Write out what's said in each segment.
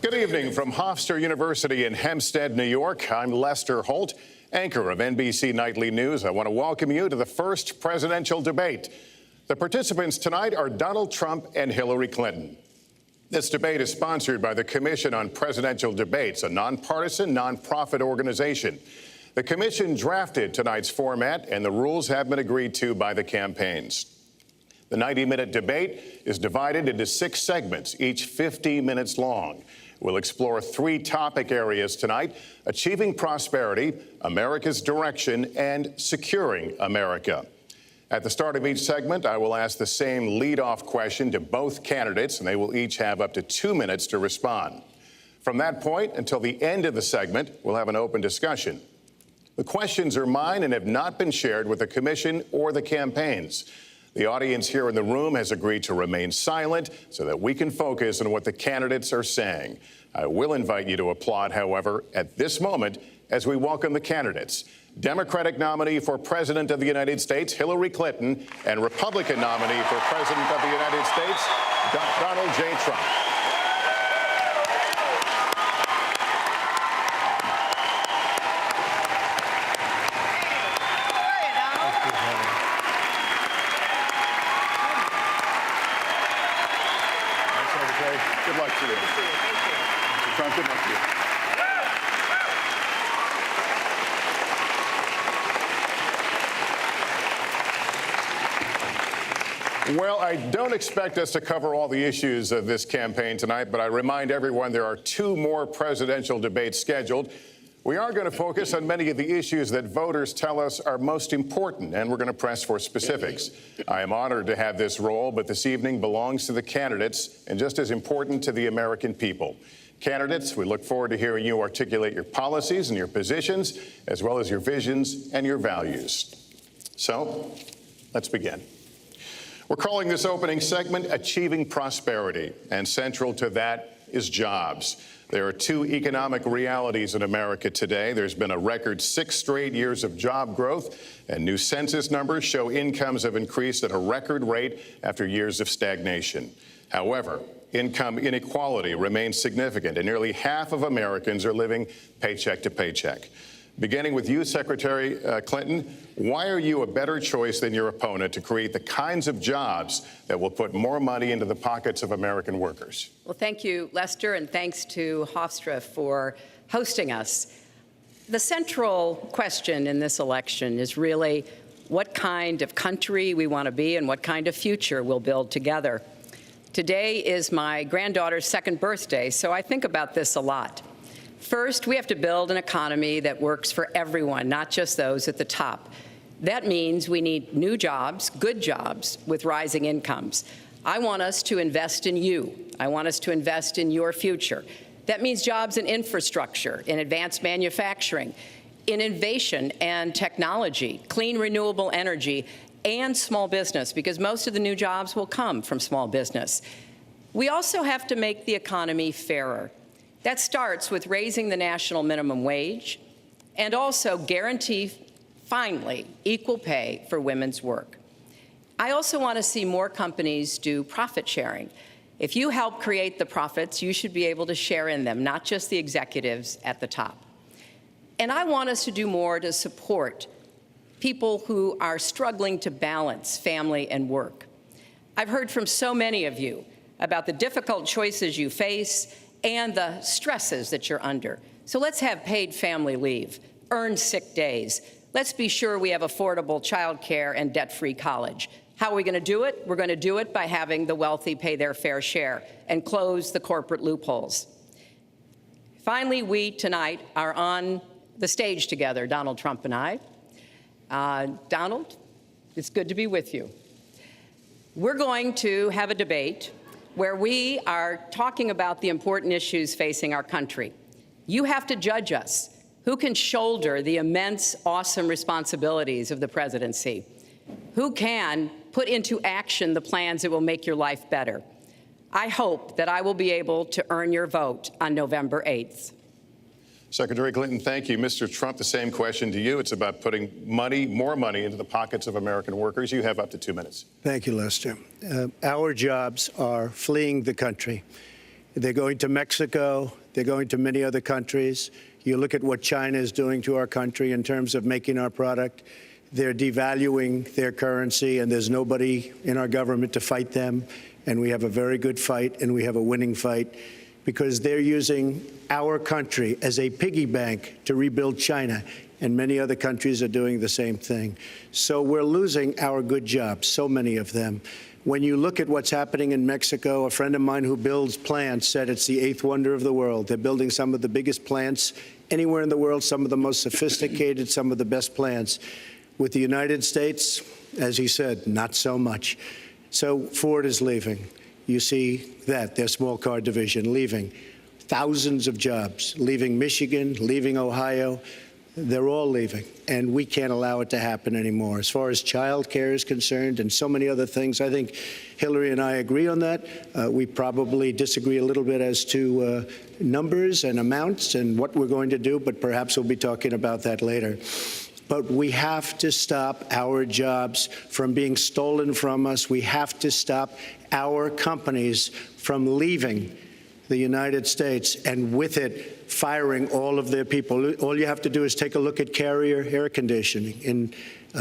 Good evening from Hofstra University in Hempstead, New York. I'm Lester Holt, anchor of NBC Nightly News. I want to welcome you to the first presidential debate. The participants tonight are Donald Trump and Hillary Clinton. This debate is sponsored by the Commission on Presidential Debates, a nonpartisan, nonprofit organization. The commission drafted tonight's format, and the rules have been agreed to by the campaigns. The 90-minute debate is divided into 6 segments, each 50 minutes long. We'll explore 3 topic areas tonight: achieving prosperity, America's direction, and securing America. At the start of each segment, I will ask the same lead-off question to both candidates, and they will each have up to 2 minutes to respond. From that point until the end of the segment, we'll have an open discussion. The questions are mine and have not been shared with the commission or the campaigns. The audience here in the room has agreed to remain silent so that we can focus on what the candidates are saying. I will invite you to applaud, however, at this moment as we welcome the candidates. Democratic nominee for President of the United States, Hillary Clinton, and Republican nominee for President of the United States, Donald J. Trump. Good luck to you. Trump, good luck to you. Well, I don't expect us to cover all the issues of this campaign tonight, but I remind everyone there are 2 more presidential debates scheduled. We are going to focus on many of the issues that voters tell us are most important, and we're going to press for specifics. I am honored to have this role, but this evening belongs to the candidates and just as important to the American people. Candidates, we look forward to hearing you articulate your policies and your positions, as well as your visions and your values. So, let's begin. We're calling this opening segment Achieving Prosperity, and central to that is jobs. There are 2 economic realities in America today. There's been a record 6 straight years of job growth, and new census numbers show incomes have increased at a record rate after years of stagnation. However, income inequality remains significant, and nearly half of Americans are living paycheck to paycheck. Beginning with you, Secretary Clinton, why are you a better choice than your opponent to create the kinds of jobs that will put more money into the pockets of American workers? Well, thank you, Lester, and thanks to Hofstra for hosting us. The central question in this election is really what kind of country we want to be and what kind of future we'll build together. Today is my granddaughter's 2nd birthday, so I think about this a lot. First, we have to build an economy that works for everyone, not just those at the top. That means we need new jobs, good jobs, with rising incomes. I want us to invest in you. I want us to invest in your future. That means jobs in infrastructure, in advanced manufacturing, in innovation and technology, clean renewable energy, and small business, because most of the new jobs will come from small business. We also have to make the economy fairer. That starts with raising the national minimum wage and also guarantee, finally, equal pay for women's work. I also want to see more companies do profit sharing. If you help create the profits, you should be able to share in them, not just the executives at the top. And I want us to do more to support people who are struggling to balance family and work. I've heard from so many of you about the difficult choices you face and the stresses that you're under. So let's have paid family leave, earned sick days. Let's be sure we have affordable childcare and debt-free college. How are we going to do it? We're going to do it by having the wealthy pay their fair share and close the corporate loopholes. Finally, we tonight are on the stage together, Donald Trump and I. Donald, it's good to be with you. We're going to have a debate where we are talking about the important issues facing our country. You have to judge us. Who can shoulder the immense, awesome responsibilities of the presidency? Who can put into action the plans that will make your life better? I hope that I will be able to earn your vote on November 8th. Secretary Clinton, thank you. Mr. Trump, the same question to you. It's about putting more money into the pockets of American workers. You have up to 2 minutes. Thank you, Lester. Our jobs are fleeing the country. They're going to Mexico. They're going to many other countries. You look at what China is doing to our country in terms of making our product. They're devaluing their currency, and there's nobody in our government to fight them. And we have a very good fight, and we have a winning fight, because they're using our country as a piggy bank to rebuild China. And many other countries are doing the same thing. So we're losing our good jobs, so many of them. When you look at what's happening in Mexico, a friend of mine who builds plants said it's the eighth wonder of the world. They're building some of the biggest plants anywhere in the world, some of the most sophisticated, some of the best plants. With the United States, as he said, not so much. So Ford is leaving. You see that, their small car division leaving. Thousands of jobs, leaving Michigan, leaving Ohio. They're all leaving, and we can't allow it to happen anymore. As far as child care is concerned and so many other things, I think Hillary and I agree on that. We probably disagree a little bit as to numbers and amounts and what we're going to do, but perhaps we'll be talking about that later. But we have to stop our jobs from being stolen from us. We have to stop our companies from leaving the United States, and with it, firing all of their people. All you have to do is take a look at Carrier Air Conditioning in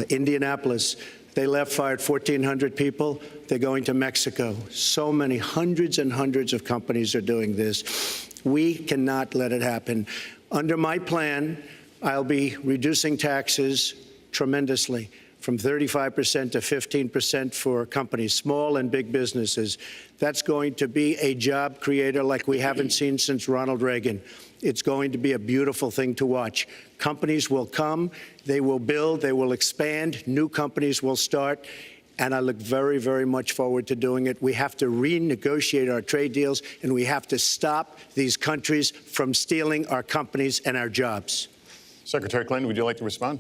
Indianapolis. They left, fired 1,400 people. They're going to Mexico. So many, hundreds and hundreds of companies are doing this. We cannot let it happen. Under my plan, I'll be reducing taxes tremendously, from 35% to 15% for companies, small and big businesses. That's going to be a job creator like we haven't seen since Ronald Reagan. It's going to be a beautiful thing to watch. Companies will come, they will build, they will expand, new companies will start, and I look very, very much forward to doing it. We have to renegotiate our trade deals, and we have to stop these countries from stealing our companies and our jobs. Secretary Clinton, would you like to respond?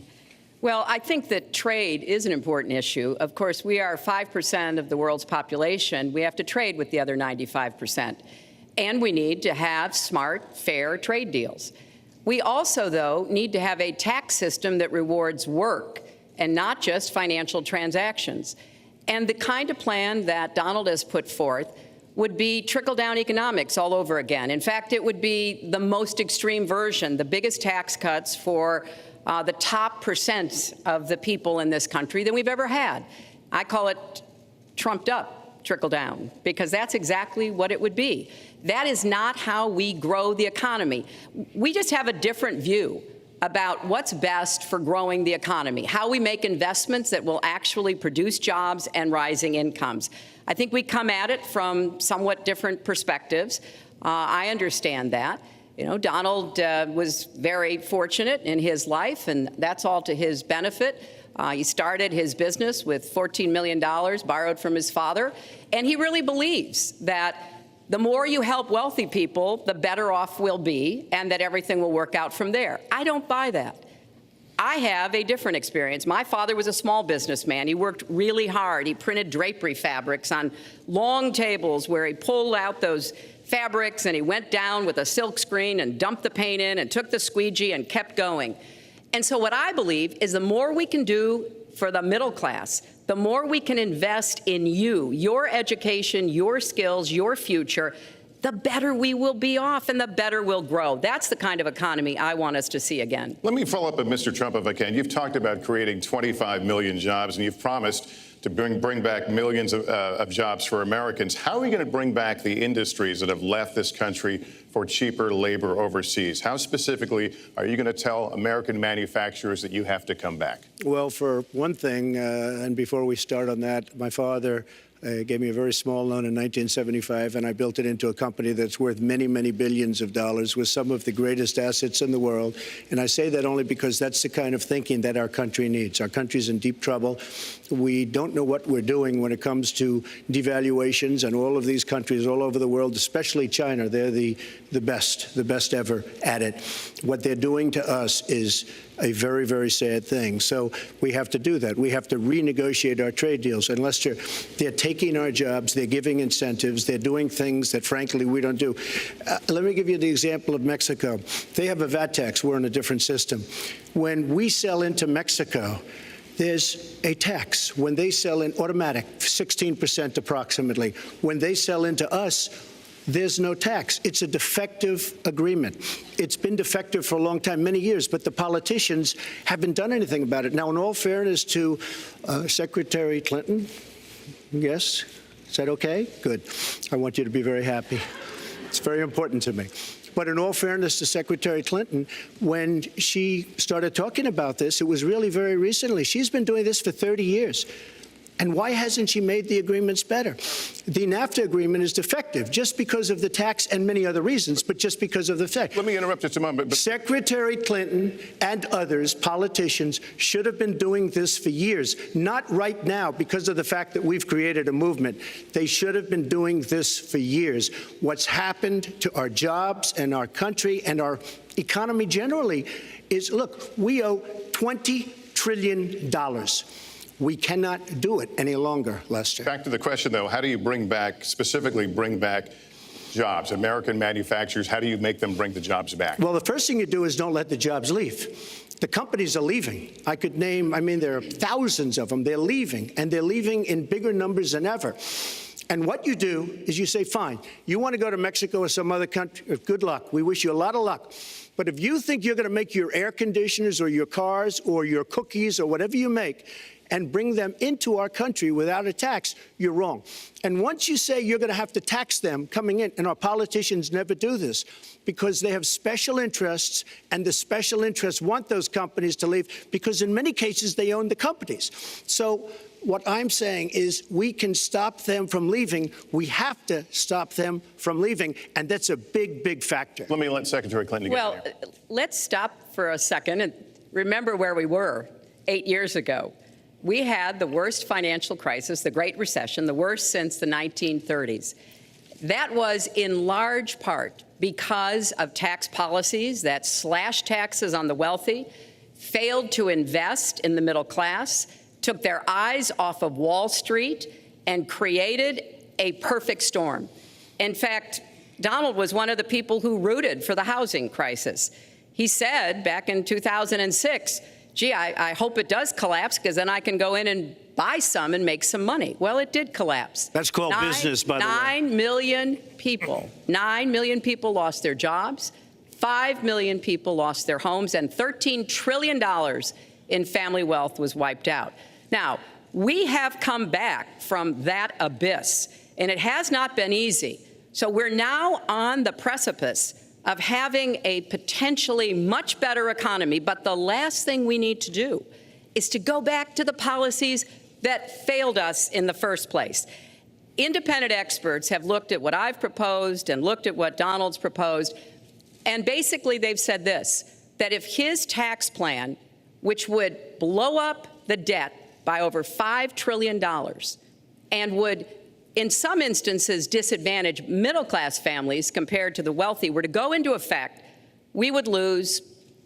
Well, I think that trade is an important issue. Of course, we are 5% of the world's population. We have to trade with the other 95%. And we need to have smart, fair trade deals. We also, though, need to have a tax system that rewards work and not just financial transactions. And the kind of plan that Donald has put forth would be trickle-down economics all over again. In fact, it would be the most extreme version, the biggest tax cuts for the top percent of the people in this country than we've ever had. I call it trumped up trickle down, because that's exactly what it would be. That is not how we grow the economy. We just have a different view about what's best for growing the economy, how we make investments that will actually produce jobs and rising incomes. I think we come at it from somewhat different perspectives. I understand that. You know, Donald was very fortunate in his life, and that's all to his benefit. He started his business with $14 million borrowed from his father, and he really believes that the more you help wealthy people, the better off we'll be, and that everything will work out from there. I don't buy that. I have a different experience. My father was a small businessman. He worked really hard. He printed drapery fabrics on long tables where he pulled out those fabrics, and he went down with a silk screen and dumped the paint in and took the squeegee and kept going. And so what I believe is the more we can do for the middle class, the more we can invest in you, your education, your skills, your future, the better we will be off and the better we'll grow. That's the kind of economy I want us to see again. Let me follow up with Mr. Trump if I can. You've talked about creating 25 million jobs, and you've promised to bring back millions of jobs for Americans. How are we going to bring back the industries that have left this country for cheaper labor overseas? How specifically are you going to tell American manufacturers that you have to come back? Well, for one thing, and before we start on that, my father gave me a very small loan in 1975, and I built it into a company that's worth many, many billions of dollars with some of the greatest assets in the world. And I say that only because that's the kind of thinking that our country needs. Our country's in deep trouble. We don't know what we're doing when it comes to devaluations, and all of these countries all over the world, especially China, they're the best ever at it. What they're doing to us is a very, very sad thing. So we have to do that. We have to renegotiate our trade deals. And Lester, they're taking our jobs, they're giving incentives, they're doing things that, frankly, we don't do. Let me give you the example of Mexico. They have a VAT tax. We're in a different system. When we sell into Mexico, there's a tax. When they sell in automatic, 16% approximately. When they sell into us, there's no tax. It's a defective agreement. It's been defective for a long time, many years, but the politicians haven't done anything about it. Now, in all fairness to Secretary Clinton, yes, is that okay? Good. I want you to be very happy. It's very important to me. But in all fairness to Secretary Clinton, when she started talking about this, it was really very recently. She's been doing this for 30 years. And why hasn't she made the agreements better? The NAFTA agreement is defective just because of the tax and many other reasons, but just because of the fact. Let me interrupt just a moment. Secretary Clinton and others, politicians, should have been doing this for years, not right now because of the fact that we've created a movement. They should have been doing this for years. What's happened to our jobs and our country and our economy generally is, look, we owe $20 trillion. We cannot do it any longer, Lester. Back to the question, though, how do you specifically bring back jobs, American manufacturers? How do you make them bring the jobs back? Well, the first thing you do is don't let the jobs leave. The companies are leaving. I could name, there are thousands of them. They're leaving, and they're leaving in bigger numbers than ever. And what you do is you say, fine, you want to go to Mexico or some other country, good luck. We wish you a lot of luck. But if you think you're going to make your air conditioners or your cars or your cookies or whatever you make and bring them into our country without a tax, you're wrong. And once you say you're going to have to tax them coming in, and our politicians never do this because they have special interests, and the special interests want those companies to leave because in many cases they own the companies. So what I'm saying is we can stop them from leaving. We have to stop them from leaving, and that's a big, big factor. Let me let Secretary Clinton get in there. Let's stop for a second and remember where we were 8 years ago. We had the worst financial crisis, the Great Recession, the worst since the 1930s. That was in large part because of tax policies that slashed taxes on the wealthy, failed to invest in the middle class, took their eyes off of Wall Street, and created a perfect storm. In fact, Donald was one of the people who rooted for the housing crisis. He said back in 2006, gee, I hope it does collapse because then I can go in and buy some and make some money. Well, it did collapse. That's called business, by the way. 9 million people lost their jobs. 5 million people lost their homes, and $13 trillion in family wealth was wiped out. Now, we have come back from that abyss, and it has not been easy. So we're now on the precipice of having a potentially much better economy, but the last thing we need to do is to go back to the policies that failed us in the first place. Independent experts have looked at what I've proposed and looked at what Donald's proposed, and basically they've said this, that if his tax plan, which would blow up the debt by over $5 trillion and would in some instances disadvantage middle-class families compared to the wealthy, were to go into effect, we would lose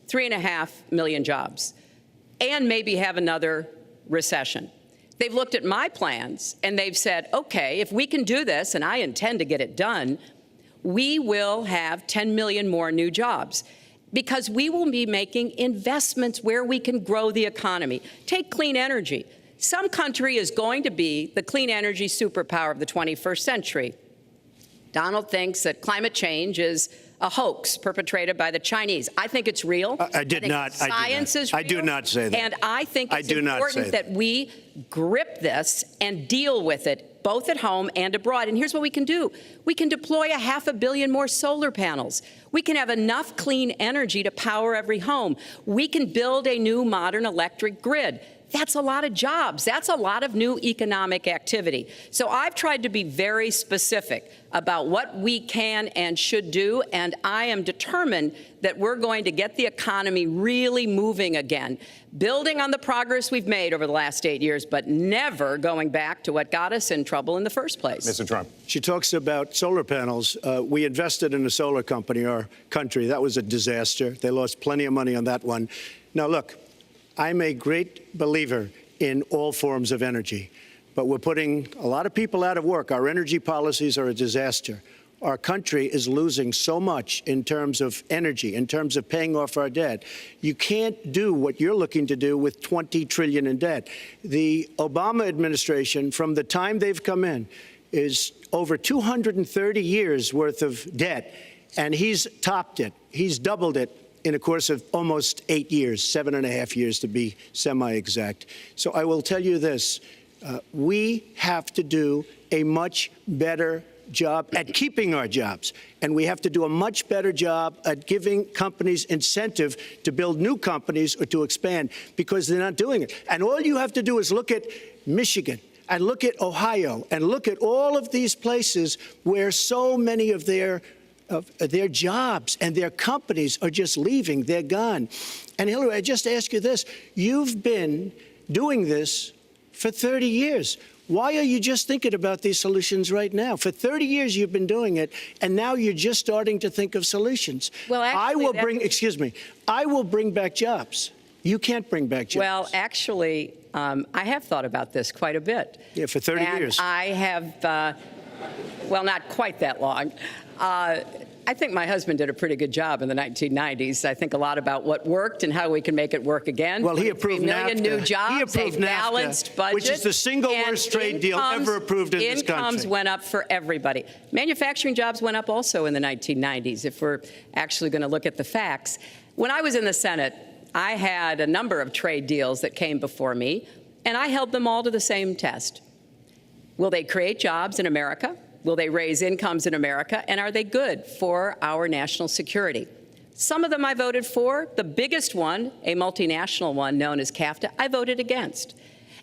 3.5 million jobs and maybe have another recession. They've looked at my plans and they've said, okay, if we can do this, and I intend to get it done, we will have 10 million more new jobs because we will be making investments where we can grow the economy. Take clean energy. Some country is going to be the clean energy superpower of the 21st century. Donald thinks that climate change is a hoax perpetrated by the Chinese. I think it's real. I did not. Science is real. I do not say that. And I think it's important that we grip this and deal with it, both at home and abroad. And here's what we can do. We can deploy 500 million more solar panels. We can have enough clean energy to power every home. We can build a new modern electric grid. That's a lot of jobs. That's a lot of new economic activity. So I've tried to be very specific about what we can and should do, and I am determined that we're going to get the economy really moving again, building on the progress we've made over the last 8 years, but never going back to what got us in trouble in the first place. Mr. Trump. She talks about solar panels. We invested in a solar company, our country. That was a disaster. They lost plenty of money on that one. Now, look, I'm a great believer in all forms of energy, but we're putting a lot of people out of work. Our energy policies are a disaster. Our country is losing so much in terms of energy, in terms of paying off our debt. You can't do what you're looking to do with $20 trillion in debt. The Obama administration, from the time they've come in, is over 230 years worth of debt, and he's topped it. He's doubled it in a course of almost 8 years, 7.5 years to be semi-exact. So I will tell you this, we have to do a much better job at keeping our jobs, and we have to do a much better job at giving companies incentive to build new companies or to expand, because they're not doing it. And all you have to do is look at Michigan and look at Ohio and look at all of these places where so many of their jobs and their companies are just leaving. They're gone. And Hillary, I just ask you this. You've been doing this for 30 years. Why are you just thinking about these solutions right now? For 30 years you've been doing it, and now you're just starting to think of solutions. Well, actually, I will bring back jobs. You can't bring back jobs. Well, actually, I have thought about this quite a bit. Yeah, for 30 years. I have, well, not quite that long. I think my husband did a pretty good job in the 1990s. I think a lot about what worked and how we can make it work again. Well, he approved 3 million NAFTA. new jobs, He approved a balanced NAFTA, budget, which is the single worst trade deal ever approved in this country. Incomes went up for everybody. Manufacturing jobs went up also in the 1990s, if we're actually going to look at the facts. When I was in the Senate, I had a number of trade deals that came before me, and I held them all to the same test. Will they create jobs in America? Will they raise incomes in America? And are they good for our national security? Some of them I voted for. The biggest one, a multinational one known as CAFTA, I voted against.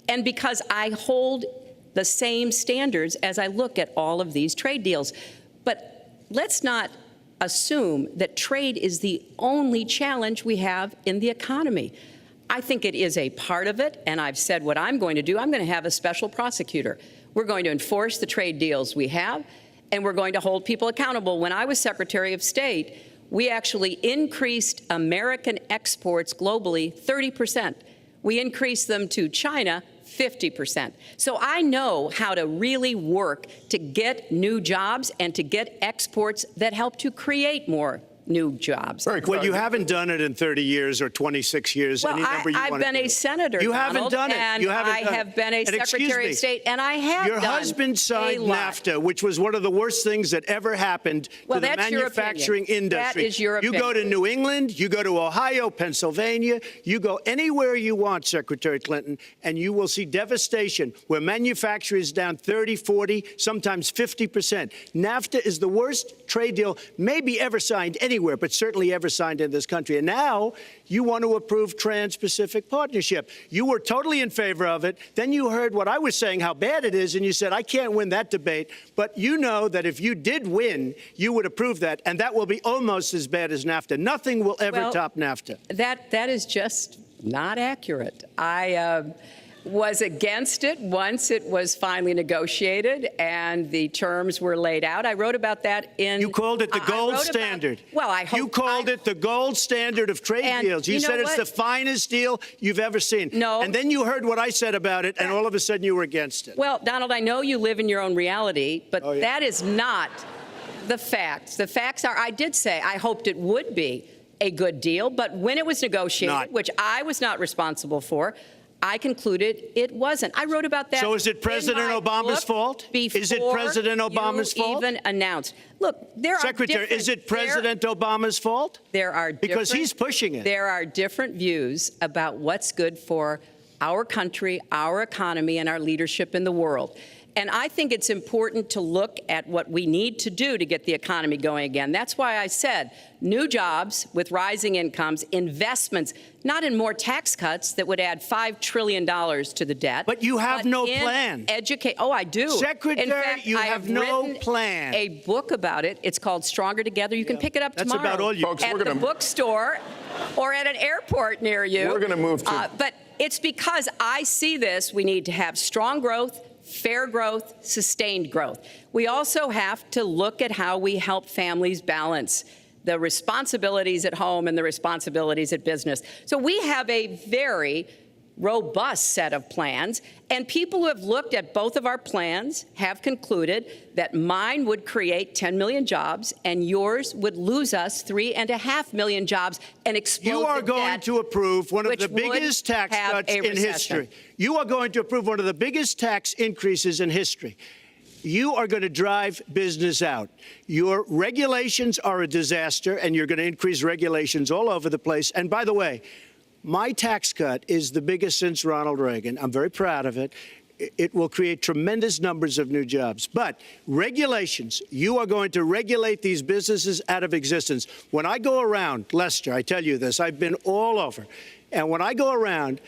And because I hold the same standards as I look at all of these trade deals. But let's not assume that trade is the only challenge we have in the economy. I think it is a part of it, and I've said what I'm going to do. I'm going to have a special prosecutor. We're going to enforce the trade deals we have, and we're going to hold people accountable. When I was Secretary of State, we actually increased American exports globally 30%. We increased them to China 50%. So I know how to really work to get new jobs and to get exports that help to create more new jobs. Well, you haven't done it in 30 years or 26 years. Well, any number you I've want been to a senator, You Donald, haven't done it. And you haven't I done have it. been a And Secretary of State, and I have Your done husband signed a lot. NAFTA, which was one of the worst things that ever happened to the manufacturing industry. That is your opinion. You go to New England, you go to Ohio, Pennsylvania, you go anywhere you want, Secretary Clinton, and you will see devastation where manufacturing is down 30, 40, sometimes 50%. NAFTA is the worst trade deal maybe ever signed anywhere, but certainly ever signed in this country. And now you want to approve Trans-Pacific Partnership. You were totally in favor of it. Then you heard what I was saying, how bad it is, and you said, I can't win that debate. But you know that if you did win, you would approve that, and that will be almost as bad as NAFTA. Nothing will ever top NAFTA. That is just not accurate. I was against it once it was finally negotiated and the terms were laid out. I wrote about that in... You called it the gold standard. Well, I hope... You called it the gold standard of trade deals. You said it's the finest deal you've ever seen. No. And then you heard what I said about it, and all of a sudden you were against it. Well, Donald, I know you live in your own reality, but that is not the facts. The facts are, I did say I hoped it would be a good deal, but when it was negotiated, which I was not responsible for, I concluded it wasn't. I wrote about that. So is it President Obama's fault? Is it President Obama's fault? Even announced. Look, there are Secretary, is it President Obama's fault? There are because he's pushing it. There are different views about what's good for our country, our economy, and our leadership in the world. And I think it's important to look at what we need to do to get the economy going again. That's why I said new jobs with rising incomes, investments, not in more tax cuts that would add $5 trillion to the debt. But you have no plan. Oh, I do. Secretary, in fact, you have no plan. A book about it. It's called Stronger Together. You can pick it up tomorrow. That's about all you... Folks, at the bookstore or at an airport near you. We're going to move to... But it's because I see this. We need to have strong growth, fair growth, sustained growth. We also have to look at how we help families balance the responsibilities at home and the responsibilities at business. So we have a very robust set of plans, and people who have looked at both of our plans have concluded that mine would create 10 million jobs and yours would lose us 3.5 million jobs and explode You are going to approve one of the biggest tax cuts in history. You are going to approve one of the biggest tax increases in history. you are going to drive business out. Your regulations are a disaster, and you're going to increase regulations all over the place. And by the way, my tax cut is the biggest since Ronald Reagan. I'm very proud of it. It will create tremendous numbers of new jobs. But regulations, you are going to regulate these businesses out of existence. When I go around, Lester, I tell you this, I've been all over. And when I go around,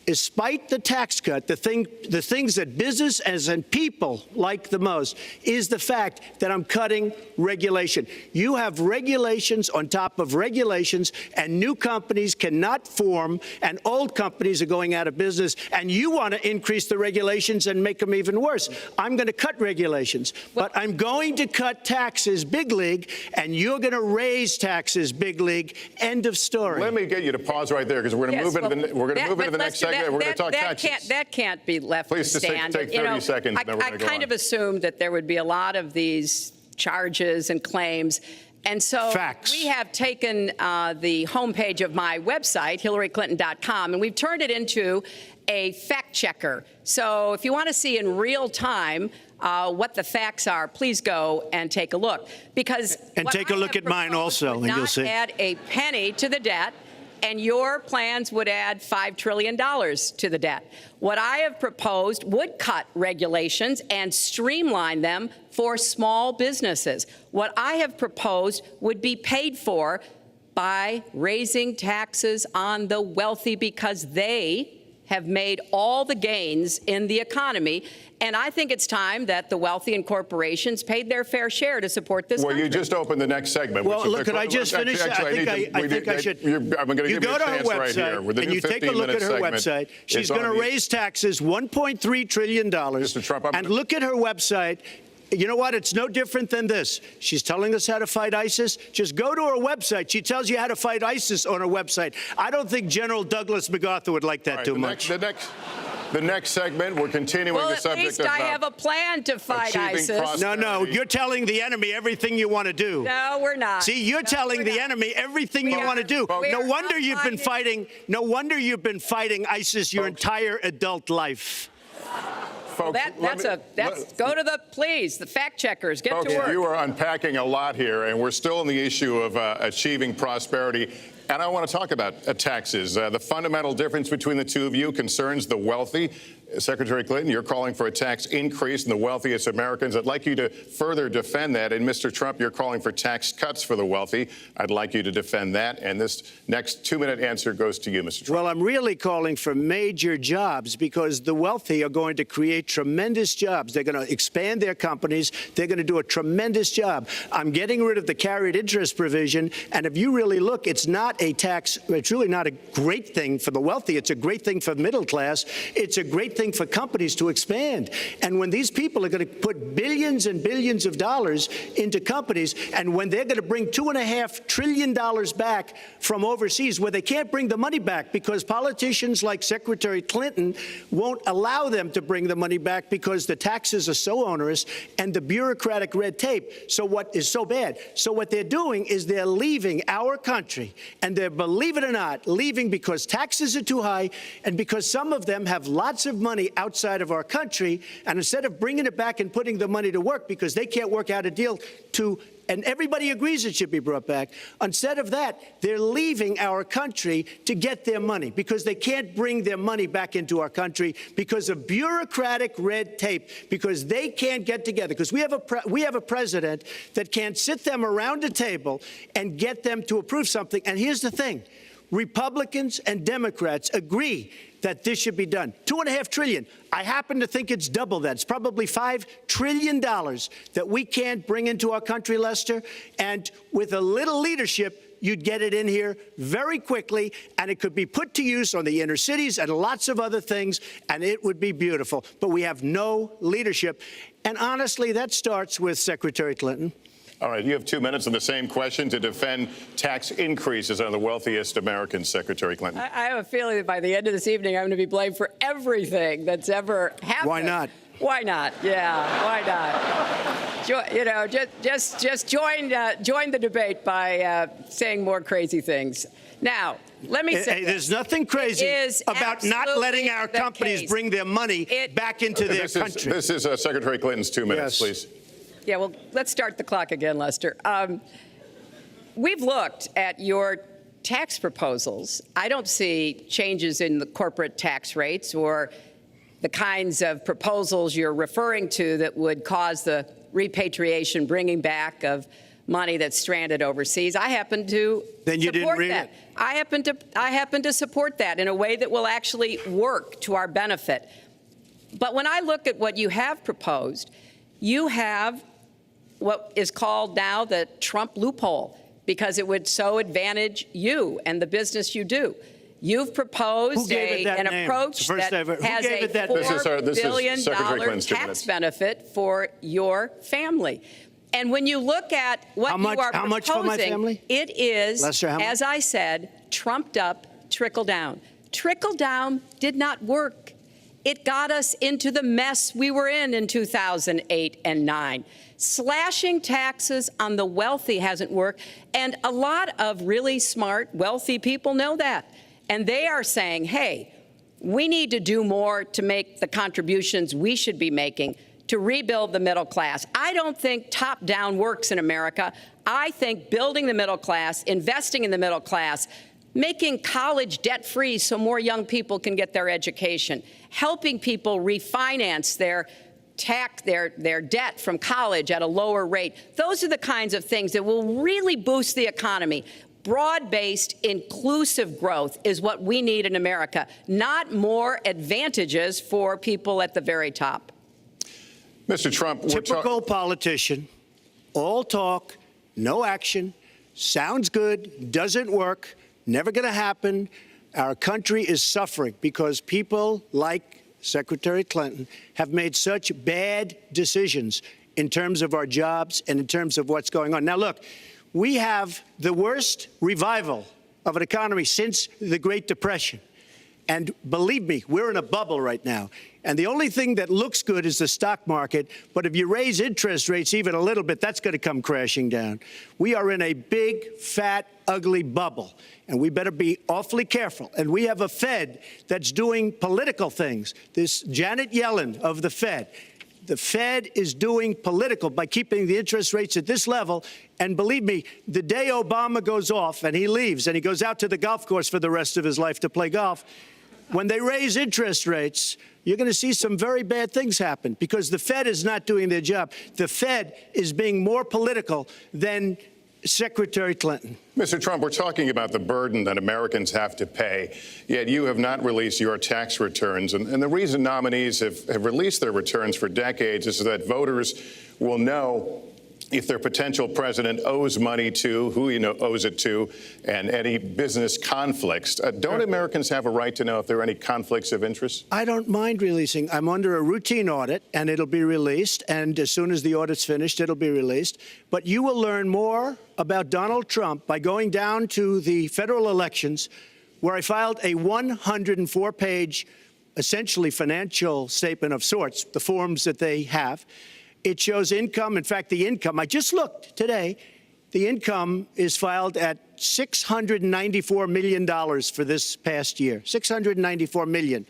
despite the tax cut, the things that business and people like the most is the fact that I'm cutting regulation. You have regulations on top of regulations, and new companies cannot form, and old companies are going out of business, and you want to increase the regulations and make them even worse. I'm going to cut regulations, but I'm going to cut taxes big league, and you're going to raise taxes big league. End of story. Let me get you to pause right there, because we're going to move into the next segment. We're going to talk taxes. That can't be left to stand. Please, just take 30 seconds, and then we're going to go on. I kind of assumed that there would be a lot of these charges and claims. And so we have taken the homepage of my website, HillaryClinton.com, and we've turned it into a fact checker. So if you want to see in real time what the facts are, please go and take a look. And take a look at mine also, and you'll see. Not add a penny to the debt. And your plans would add $5 trillion to the debt. What I have proposed would cut regulations and streamline them for small businesses. What I have proposed would be paid for by raising taxes on the wealthy, because they have made all the gains in the economy. And I think it's time that the wealthy and corporations paid their fair share to support this country. You just opened the next segment. Well, look, could I just finish? I think I should. I'm going to give you a chance right here. And you take a look at her website. She's going to raise taxes $1.3 trillion. Mr. Trump, and look at her website. You know what? It's no different than this. She's telling us how to fight ISIS. Just go to her website. She tells you how to fight ISIS on her website. I don't think General Douglas MacArthur would like that too much. The next segment, we're continuing the subject of... Well, at least I have a plan to fight ISIS. No, you're telling the enemy everything you want to do. No, we're not. See, you're telling the enemy everything you want to do. No wonder you've been fighting. No wonder you've been fighting ISIS your entire adult life. Folks, go to the fact checkers. Get to work. You are unpacking a lot here, and we're still in the issue of achieving prosperity. And I want to talk about taxes. The fundamental difference between the two of you concerns the wealthy. Secretary Clinton, you're calling for a tax increase in the wealthiest Americans. I'd like you to further defend that. And Mr. Trump, you're calling for tax cuts for the wealthy. I'd like you to defend that. And this next 2-minute answer goes to you, Mr. Trump. Well, I'm really calling for major jobs, because the wealthy are going to create tremendous jobs. They're going to expand their companies. They're going to do a tremendous job. I'm getting rid of the carried interest provision. And if you really look, it's not a tax. It's really not a great thing for the wealthy. It's a great thing for the middle class. It's a great thing for companies to expand. And when these people are going to put billions and billions of dollars into companies, and when they're going to bring $2.5 trillion back from overseas, where they can't bring the money back because politicians like Secretary Clinton won't allow them to bring the money back because the taxes are so onerous and the bureaucratic red tape. So what is so bad? So what they're doing is they're leaving our country, and they're, believe it or not, leaving because taxes are too high and because some of them have lots of money outside of our country, and instead of bringing it back and putting the money to work because they can't work out a deal and everybody agrees it should be brought back. Instead of that, they're leaving our country to get their money because they can't bring their money back into our country because of bureaucratic red tape, because they can't get together, because we have a president that can't sit them around a table and get them to approve something. And here's the thing. Republicans and Democrats agree that this should be done. $2.5 trillion. I happen to think it's double that. It's probably $5 trillion that we can't bring into our country, Lester. And with a little leadership, you'd get it in here very quickly, and it could be put to use on the inner cities and lots of other things, and it would be beautiful. But we have no leadership. And honestly, that starts with Secretary Clinton. All right, you have 2 minutes on the same question to defend tax increases on the wealthiest Americans, Secretary Clinton. I have a feeling that by the end of this evening, I'm going to be blamed for everything that's ever happened. Why not? Why not? Yeah, why not? just join the debate by saying more crazy things. Now, let me say there's nothing crazy about not letting our companies bring their money back into their country. This is Secretary Clinton's 2 minutes, please. Yeah, well, let's start the clock again, Lester. We've looked at your tax proposals. I don't see changes in the corporate tax rates or the kinds of proposals you're referring to that would cause the repatriation, bringing back of money that's stranded overseas. I happen to support that. I happen to support that in a way that will actually work to our benefit. But when I look at what you have proposed, you have what is called now the Trump loophole, because it would so advantage you and the business you do. You've proposed an approach that has a $4 billion tax benefit for your family. And when you look at what you are proposing, how much for my family? It is, Lester, as I said, trumped up trickle down. Trickle down did not work. It got us into the mess we were in 2008 and 9. Slashing taxes on the wealthy hasn't worked, and a lot of really smart, wealthy people know that. And they are saying, hey, we need to do more to make the contributions we should be making to rebuild the middle class. I don't think top-down works in America. I think building the middle class, investing in the middle class, making college debt-free so more young people can get their education, helping people refinance their debt from college at a lower rate. Those are the kinds of things that will really boost the economy. Broad-based, inclusive growth is what we need in America, not more advantages for people at the very top. Mr. Trump, typical politician, all talk, no action, sounds good, doesn't work, never going to happen. Our country is suffering because people like Secretary Clinton have made such bad decisions in terms of our jobs and in terms of what's going on. Now, look, we have the worst revival of an economy since the Great Depression. And believe me, we're in a bubble right now. And the only thing that looks good is the stock market. But if you raise interest rates even a little bit, that's going to come crashing down. We are in a big, fat, ugly bubble. And we better be awfully careful. And we have a Fed that's doing political things. This Janet Yellen of the Fed. The Fed is doing political by keeping the interest rates at this level. And believe me, the day Obama goes off and he leaves and he goes out to the golf course for the rest of his life to play golf, when they raise interest rates, you're going to see some very bad things happen because the Fed is not doing their job. The Fed is being more political than Secretary Clinton. Mr. Trump, we're talking about the burden that Americans have to pay, yet you have not released your tax returns. And the reason nominees have released their returns for decades is that voters will know if their potential president owes money to, who he owes it to, and any business conflicts. Don't Americans have a right to know if there are any conflicts of interest? I don't mind releasing. I'm under a routine audit, and it'll be released. And as soon as the audit's finished, it'll be released. But you will learn more about Donald Trump by going down to the federal elections, where I filed a 104-page, essentially financial statement of sorts, the forms that they have. It shows income. In fact, the income, I just looked today, the income is filed at $694 million for this past year. $694 million.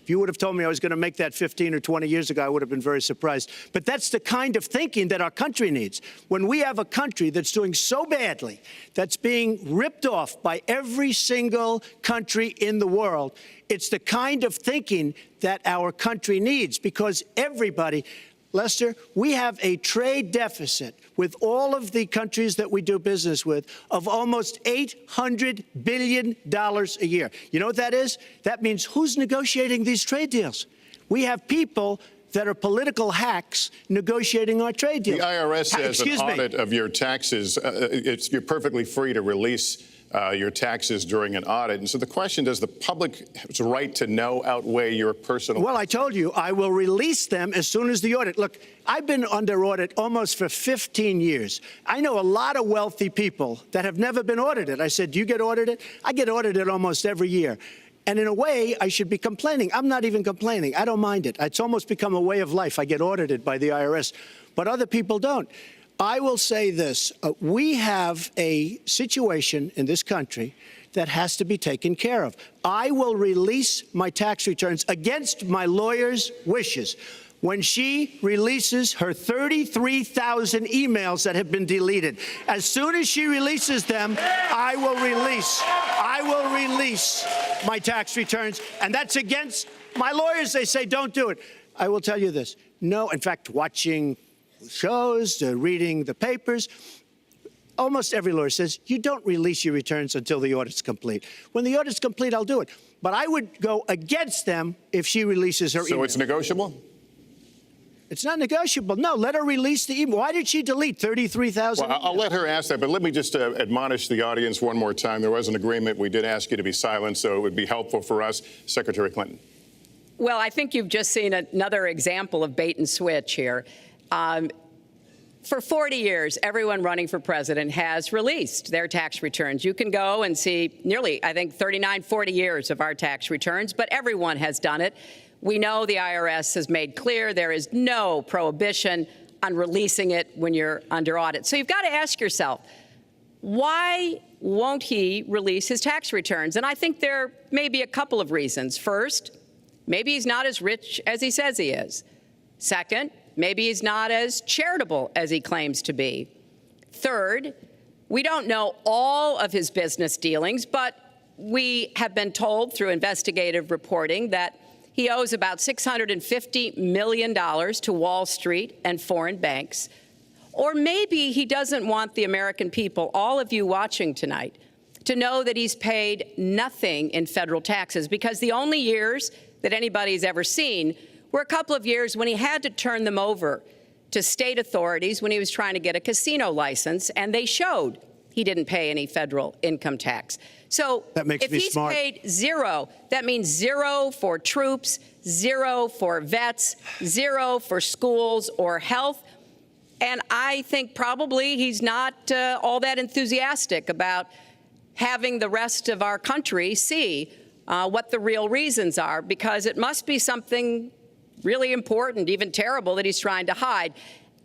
If you would have told me I was going to make that 15 or 20 years ago, I would have been very surprised. But that's the kind of thinking that our country needs. When we have a country that's doing so badly, that's being ripped off by every single country in the world, it's the kind of thinking that our country needs because everybody, Lester, we have a trade deficit with all of the countries that we do business with of almost $800 billion a year. You know what that is? That means who's negotiating these trade deals? We have people that are political hacks negotiating our trade deals. The IRS has an audit of your taxes. You're perfectly free to release your taxes during an audit. And so the question, does the public's right to know outweigh your personal? Well, I told you, I will release them as soon as the audit. Look, I've been under audit almost for 15 years. I know a lot of wealthy people that have never been audited. I said, do you get audited? I get audited almost every year. And in a way, I should be complaining. I'm not even complaining. I don't mind it. It's almost become a way of life. I get audited by the IRS, but other people don't. I will say this. We have a situation in this country that has to be taken care of. I will release my tax returns against my lawyer's wishes when she releases her 33,000 emails that have been deleted. As soon as she releases them, I will release my tax returns, and that's against my lawyers. They say don't do it. I will tell you this. No, in fact, watching shows, reading the papers, almost every lawyer says you don't release your returns until the audit's complete. When the audit's complete, I'll do it. But I would go against them if she releases her email. So it's negotiable? It's not negotiable. No, let her release the email. Why did she delete 33,000? Well, I'll let her ask that, but let me just admonish the audience one more time. There was an agreement. We did ask you to be silent, so it would be helpful for us. Secretary Clinton. Well, I think you've just seen another example of bait and switch here. For 40 years, everyone running for president has released their tax returns. You can go and see nearly, I think, 39, 40 years of our tax returns, but everyone has done it. We know the IRS has made clear there is no prohibition on releasing it when you're under audit. So you've got to ask yourself, why won't he release his tax returns? And I think there may be a couple of reasons. First, maybe he's not as rich as he says he is. Second, maybe he's not as charitable as he claims to be. Third, we don't know all of his business dealings, but we have been told through investigative reporting that he owes about $650 million to Wall Street and foreign banks. Or maybe he doesn't want the American people, all of you watching tonight, to know that he's paid nothing in federal taxes, because the only years that anybody's ever seen were a couple of years when he had to turn them over to state authorities when he was trying to get a casino license, and they showed he didn't pay any federal income tax. So if he's paid zero, that means zero for troops, zero for vets, zero for schools or health. And I think probably he's not all that enthusiastic about having the rest of our country see what the real reasons are, because it must be something really important, even terrible, that he's trying to hide.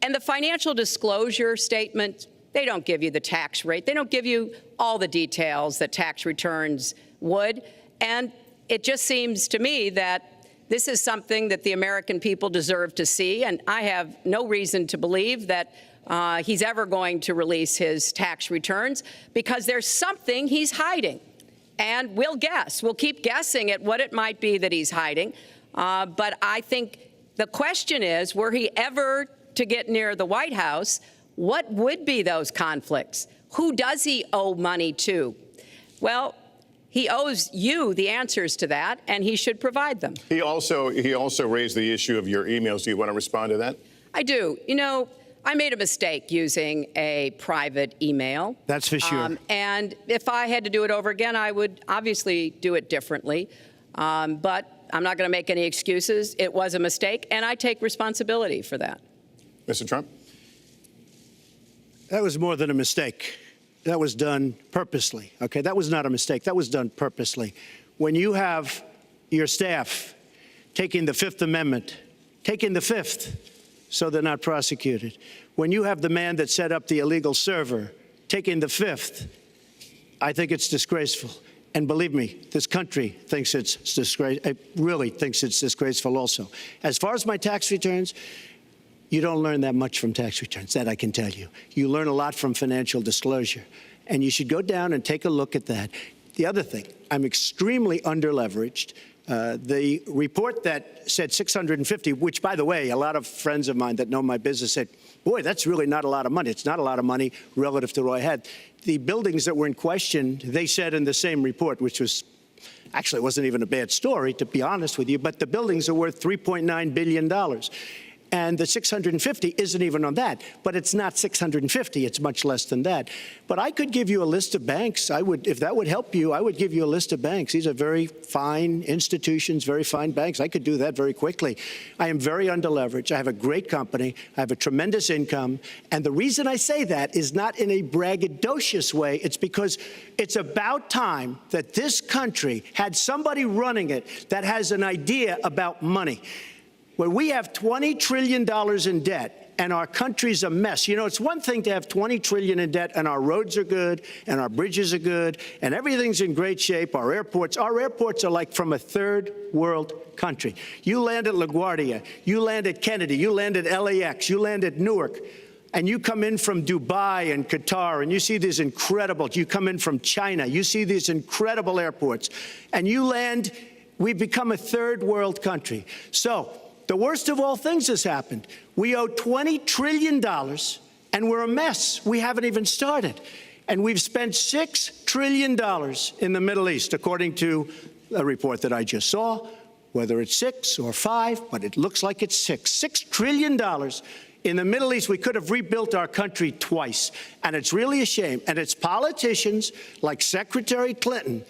And the financial disclosure statement, they don't give you the tax rate. They don't give you all the details that tax returns would. And it just seems to me that this is something that the American people deserve to see. And I have no reason to believe that he's ever going to release his tax returns, because there's something he's hiding. And we'll guess. We'll keep guessing at what it might be that he's hiding. But I think the question is, were he ever to get near the White House, what would be those conflicts? Who does he owe money to? Well, he owes you the answers to that, and he should provide them. He also raised the issue of your emails. Do you want to respond to that? I do. You know, I made a mistake using a private email. That's for sure. And if I had to do it over again, I would obviously do it differently. But I'm not going to make any excuses. It was a mistake, and I take responsibility for that. Mr. Trump? That was more than a mistake. That was done purposely, okay? That was not a mistake. That was done purposely. When you have your staff taking the Fifth Amendment, taking the Fifth, so they're not prosecuted. When you have the man that set up the illegal server taking the Fifth, I think it's disgraceful. And believe me, this country thinks it's disgraceful. It really thinks it's disgraceful also. As far as my tax returns, you don't learn that much from tax returns, that I can tell you. You learn a lot from financial disclosure. And you should go down and take a look at that. The other thing, I'm extremely underleveraged. The report that said 650, which, by the way, a lot of friends of mine that know my business said, boy, that's really not a lot of money. It's not a lot of money relative to what I had. The buildings that were in question, they said in the same report, which was actually, it wasn't even a bad story, to be honest with you, but the buildings are worth $3.9 billion. And the 650 isn't even on that. But it's not 650. It's much less than that. But I could give you a list of banks. I would, if that would help you, I would give you a list of banks. These are very fine institutions, very fine banks. I could do that very quickly. I am very underleveraged. I have a great company. I have a tremendous income. And the reason I say that is not in a braggadocious way. It's because it's about time that this country had somebody running it that has an idea about money. When we have $20 trillion in debt and our country's a mess, you know, it's one thing to have $20 trillion in debt and our roads are good and our bridges are good and everything's in great shape. Our airports are like from a third world country. You land at LaGuardia, you land at Kennedy, you land at LAX, you land at Newark, and you come in from Dubai and Qatar and you see these incredible, you come in from China, you see these incredible airports, and you land, we've become a third world country. So, the worst of all things has happened. We owe $20 trillion, and we're a mess. We haven't even started. And we've spent $6 trillion in the Middle East, according to a report that I just saw, whether it's 6 or 5, but it looks like it's 6. $6 trillion in the Middle East. We could have rebuilt our country twice, and it's really a shame. And it's politicians like Secretary Clinton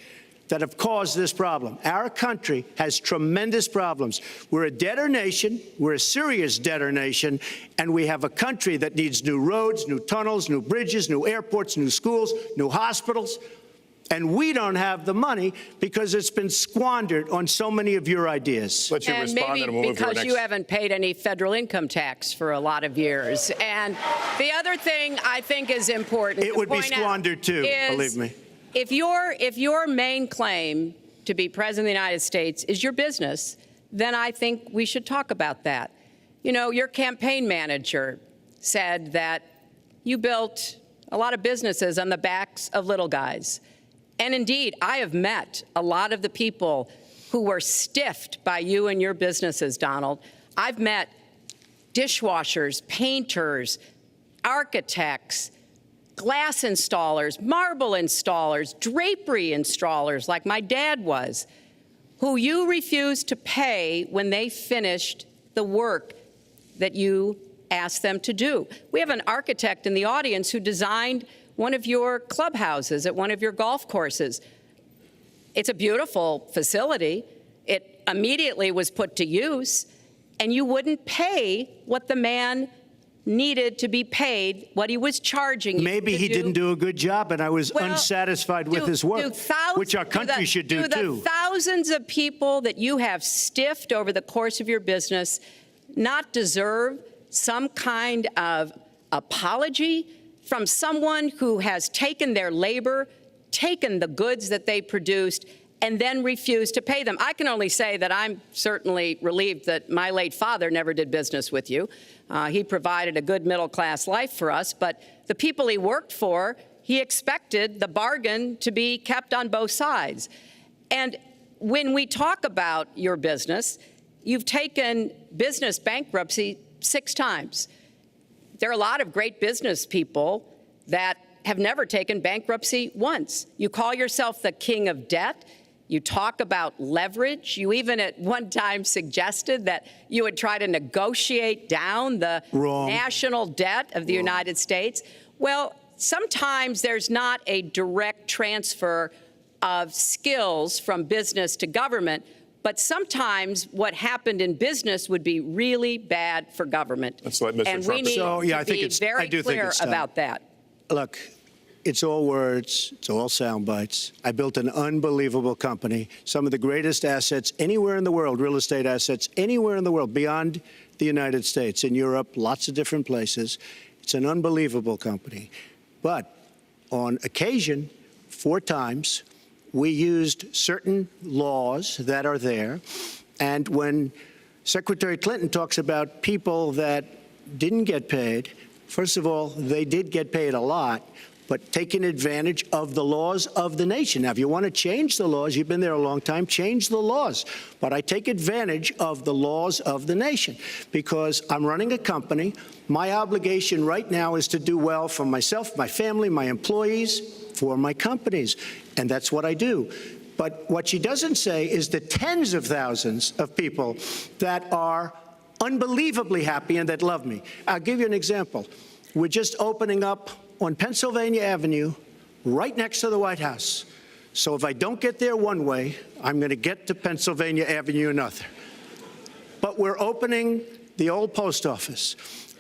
that have caused this problem. Our country has tremendous problems. We're a debtor nation, we're a serious debtor nation, and we have a country that needs new roads, new tunnels, new bridges, new airports, new schools, new hospitals, and we don't have the money because it's been squandered on so many of your ideas. Let you and respond, maybe and we'll move to our because next. you haven't paid any federal income tax for a lot of years. And the other thing I think is important It would be squandered too, believe me. If your main claim to be president of the United States is your business, then I think we should talk about that. You know, your campaign manager said that you built a lot of businesses on the backs of little guys. And indeed, I have met a lot of the people who were stiffed by you and your businesses, Donald. I've met dishwashers, painters, architects, glass installers, marble installers, drapery installers, like my dad was, who you refused to pay when they finished the work that you asked them to do. We have an architect in the audience who designed one of your clubhouses at one of your golf courses. It's a beautiful facility. It immediately was put to use, and you wouldn't pay what the man needed to be paid, what he was charging you. Maybe he didn't do a good job, and I was unsatisfied with his work, which our country should do too. The thousands of people that you have stiffed over the course of your business not deserve some kind of apology from someone who has taken their labor, taken the goods that they produced, and then refused to pay them? I can only say that I'm certainly relieved that my late father never did business with you. He provided a good middle-class life for us, but the people he worked for, he expected the bargain to be kept on both sides. And when we talk about your business, you've taken business bankruptcy 6 times. There are a lot of great business people that have never taken bankruptcy once. You call yourself the king of debt. You talk about leverage. You even at one time suggested that you would try to negotiate down the national debt of the United States. Well, sometimes there's not a direct transfer of skills from business to government, but sometimes what happened in business would be really bad for government. Let's let Mr. And Trump we need to be very clear about that. Look, it's all words, it's all sound bites. I built an unbelievable company, some of the greatest assets anywhere in the world, real estate assets anywhere in the world, beyond the United States, in Europe, lots of different places. It's an unbelievable company. But on occasion, 4 times, we used certain laws that are there. And when Secretary Clinton talks about people that didn't get paid, first of all, they did get paid a lot, but taking advantage of the laws of the nation. Now, if you want to change the laws, you've been there a long time, change the laws. But I take advantage of the laws of the nation because I'm running a company. My obligation right now is to do well for myself, my family, my employees, for my companies. And that's what I do. But what she doesn't say is the tens of thousands of people that are unbelievably happy and that love me. I'll give you an example. We're just opening up on Pennsylvania Avenue, right next to the White House. So if I don't get there one way, I'm going to get to Pennsylvania Avenue another. But we're opening the old post office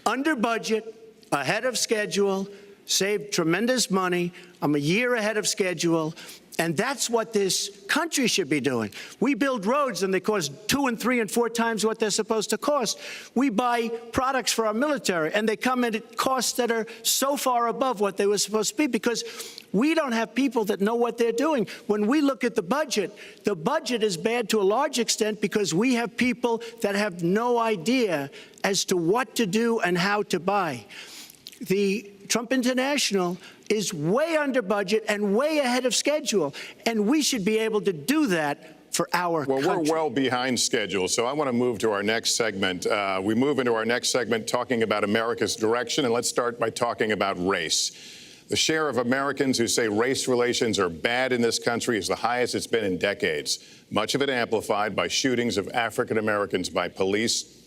under budget, ahead of schedule, saved tremendous money. I'm a year ahead of schedule. And that's what this country should be doing. We build roads and they cost 2 and 3 and 4 times what they're supposed to cost. We buy products for our military and they come in at costs that are so far above what they were supposed to be because we don't have people that know what they're doing. When we look at the budget is bad to a large extent because we have people that have no idea as to what to do and how to buy. The Trump International is way under budget and way ahead of schedule, and we should be able to do that for our country. Well, we're well behind schedule, so I want to move to our next segment. We move into our next segment talking about America's direction, and let's start by talking about race. The share of Americans who say race relations are bad in this country is the highest it's been in decades, much of it amplified by shootings of African Americans by police,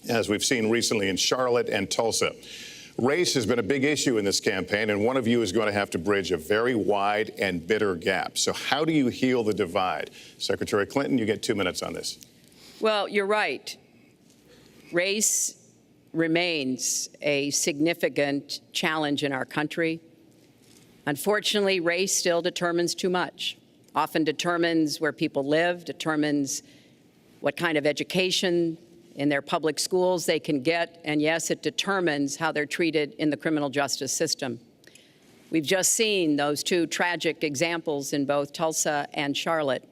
as we've seen recently in Charlotte and Tulsa. Race has been a big issue in this campaign, and one of you is going to have to bridge a very wide and bitter gap. So how do you heal the divide? Secretary Clinton, you get 2 minutes on this. Well, you're right. Race remains a significant challenge in our country. Unfortunately, race still determines too much, often determines where people live, determines what kind of education in their public schools they can get, and yes, it determines how they're treated in the criminal justice system. We've just seen those 2 tragic examples in both Tulsa and Charlotte.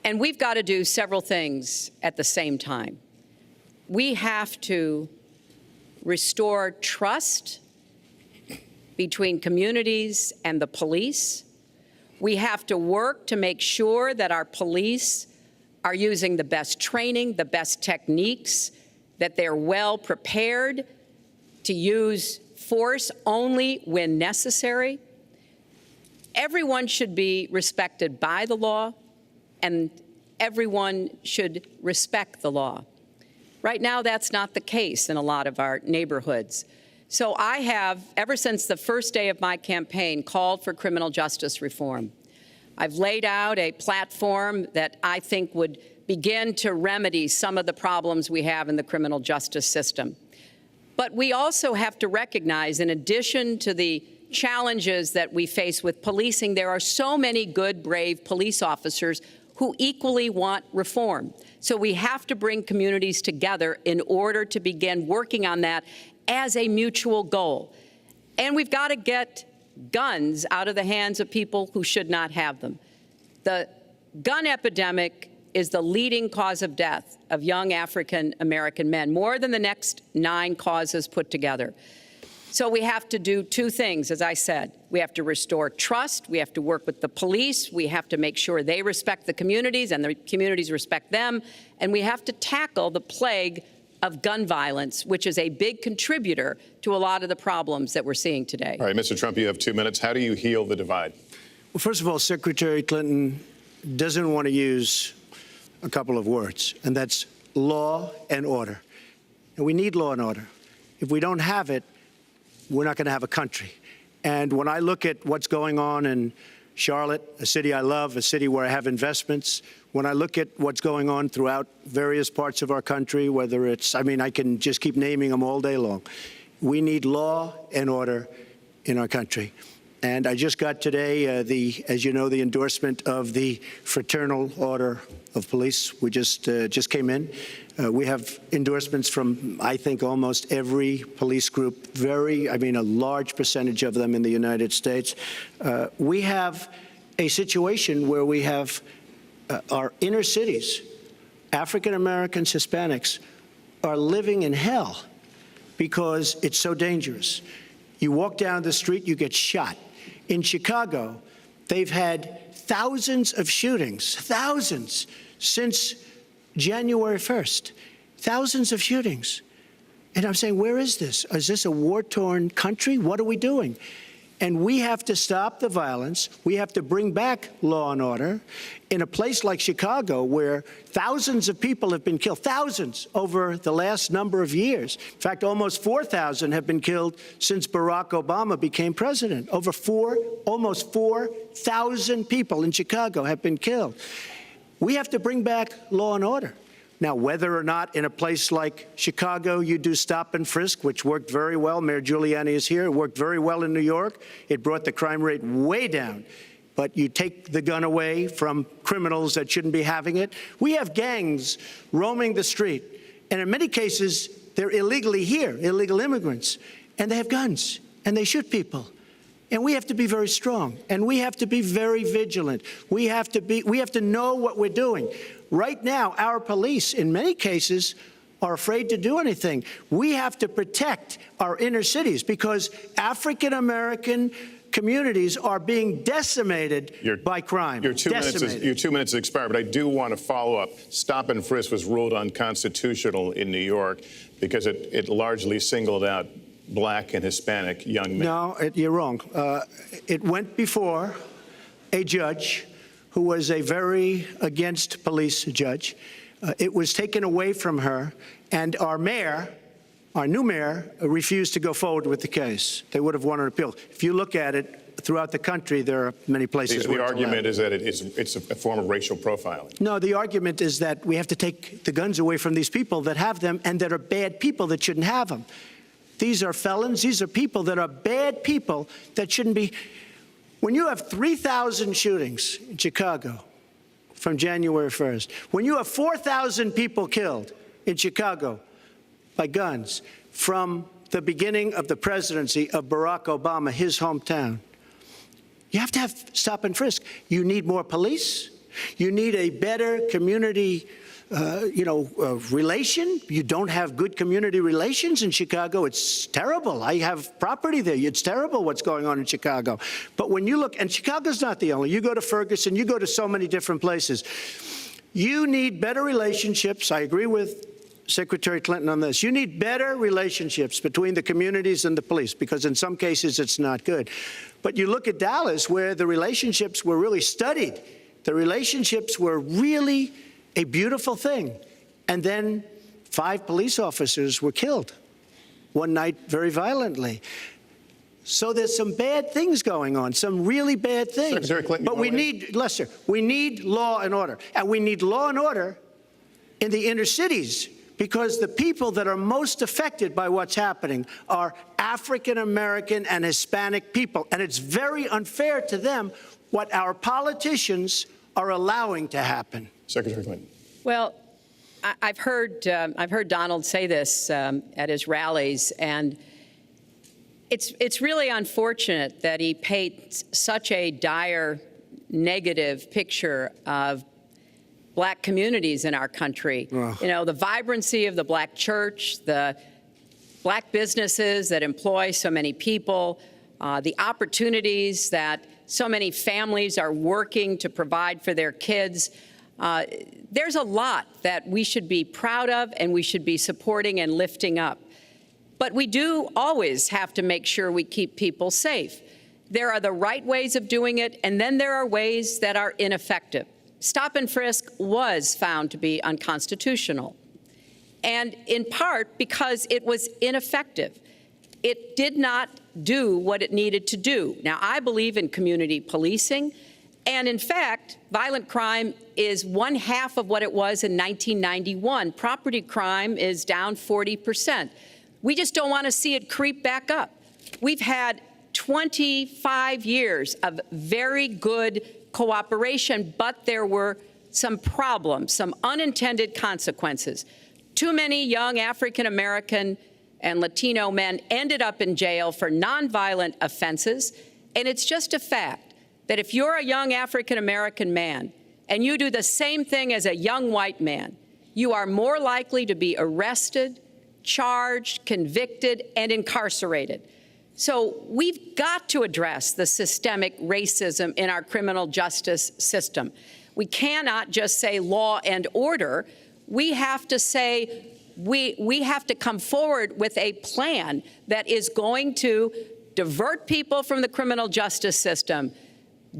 And we've got to do several things at the same time. We have to restore trust between communities and the police. We have to work to make sure that our police are using the best training, the best techniques, that they're well prepared to use force only when necessary. Everyone should be respected by the law, and everyone should respect the law. Right now, that's not the case in a lot of our neighborhoods. So I have, ever since the first day of my campaign, called for criminal justice reform. I've laid out a platform that I think would begin to remedy some of the problems we have in the criminal justice system. But we also have to recognize, in addition to the challenges that we face with policing, there are so many good, brave police officers who equally want reform. So we have to bring communities together in order to begin working on that as a mutual goal. And we've got to get guns out of the hands of people who should not have them. The gun epidemic is the leading cause of death of young African American men, more than the next 9 causes put together. So we have to do 2 things, as I said. We have to restore trust. We have to work with the police. We have to make sure they respect the communities and the communities respect them. And we have to tackle the plague of gun violence, which is a big contributor to a lot of the problems that we're seeing today. All right, Mr. Trump, you have 2 minutes. How do you heal the divide? Well, first of all, Secretary Clinton doesn't want to use a couple of words, and that's law and order. And we need law and order. If we don't have it, we're not going to have a country. And when I look at what's going on in Charlotte, a city I love, a city where I have investments, when I look at what's going on throughout various parts of our country, whether it's, I mean, I can just keep naming them all day long. We need law and order in our country. And I just got today, as you know, the endorsement of the Fraternal Order of Police. We just came in. We have endorsements from, I think, almost every police group, a large percentage of them in the United States. We have a situation where we have our inner cities, African Americans, Hispanics, are living in hell because it's so dangerous. You walk down the street, you get shot. In Chicago, they've had thousands of shootings, thousands, since January 1st. Thousands of shootings. And I'm saying, where is this? Is this a war-torn country? What are we doing? And we have to stop the violence. We have to bring back law and order. In a place like Chicago, where thousands of people have been killed, thousands over the last number of years. In fact, almost 4,000 have been killed since Barack Obama became president. Almost 4,000 people in Chicago have been killed. We have to bring back law and order. Now, whether or not in a place like Chicago you do stop and frisk, which worked very well, Mayor Giuliani is here, it worked very well in New York, it brought the crime rate way down. But you take the gun away from criminals that shouldn't be having it. We have gangs roaming the street, and in many cases, they're illegally here, illegal immigrants, and they have guns, and they shoot people. And we have to be very strong, and we have to be very vigilant. We have to know what we're doing. Right now, our police, in many cases, are afraid to do anything. We have to protect our inner cities because African-American communities are being decimated by crime. Your two minutes expired, but I do want to follow up. Stop and frisk was ruled unconstitutional in New York because it largely singled out Black and Hispanic young men. No, you're wrong. It went before a judge who was a very against police judge. It was taken away from her, and our new mayor, refused to go forward with the case. They would have won an appeal. If you look at it throughout the country, there are many places where the argument is that it's a form of racial profiling. No, the argument is that we have to take the guns away from these people that have them and that are bad people that shouldn't have them. These are felons. These are people that are bad people that shouldn't be. When you have 3,000 shootings in Chicago from January 1st, when you have 4,000 people killed in Chicago by guns from the beginning of the presidency of Barack Obama, his hometown, you have to have stop and frisk. You need more police. You need a better community relation. You don't have good community relations in Chicago. It's terrible. I have property there. It's terrible what's going on in Chicago. But when you look, and Chicago's not the only, you go to Ferguson, you go to so many different places. You need better relationships. I agree with Secretary Clinton on this. You need better relationships between the communities and the police, because in some cases it's not good. But you look at Dallas, where the relationships were really studied. The relationships were really a beautiful thing. And then 5 police officers were killed one night very violently. So there's some bad things going on, some really bad things. Secretary Clinton, but we need, Lester, we need law and order. And we need law and order in the inner cities, because the people that are most affected by what's happening are African-American and Hispanic people. And it's very unfair to them what our politicians are allowing to happen. Secretary Clinton. Well, I've heard Donald say this at his rallies, and it's really unfortunate that he paints such a dire, negative picture of Black communities in our country. Ugh. You know, the vibrancy of the Black church, the Black businesses that employ so many people, the opportunities that so many families are working to provide for their kids. There's a lot that we should be proud of and we should be supporting and lifting up. But we do always have to make sure we keep people safe. There are the right ways of doing it, and then there are ways that are ineffective. Stop and frisk was found to be unconstitutional, and in part because it was ineffective. It did not do what it needed to do. Now, I believe in community policing, and in fact, violent crime is 1/2 of what it was in 1991. Property crime is down 40%. We just don't want to see it creep back up. We've had 25 years of very good cooperation, but there were some problems, some unintended consequences. Too many young African-American and Latino men ended up in jail for nonviolent offenses, and it's just a fact that if you're a young African-American man and you do the same thing as a young white man, you are more likely to be arrested, charged, convicted, and incarcerated. So we've got to address the systemic racism in our criminal justice system. We cannot just say law and order. We have to say we have to come forward with a plan that is going to divert people from the criminal justice system,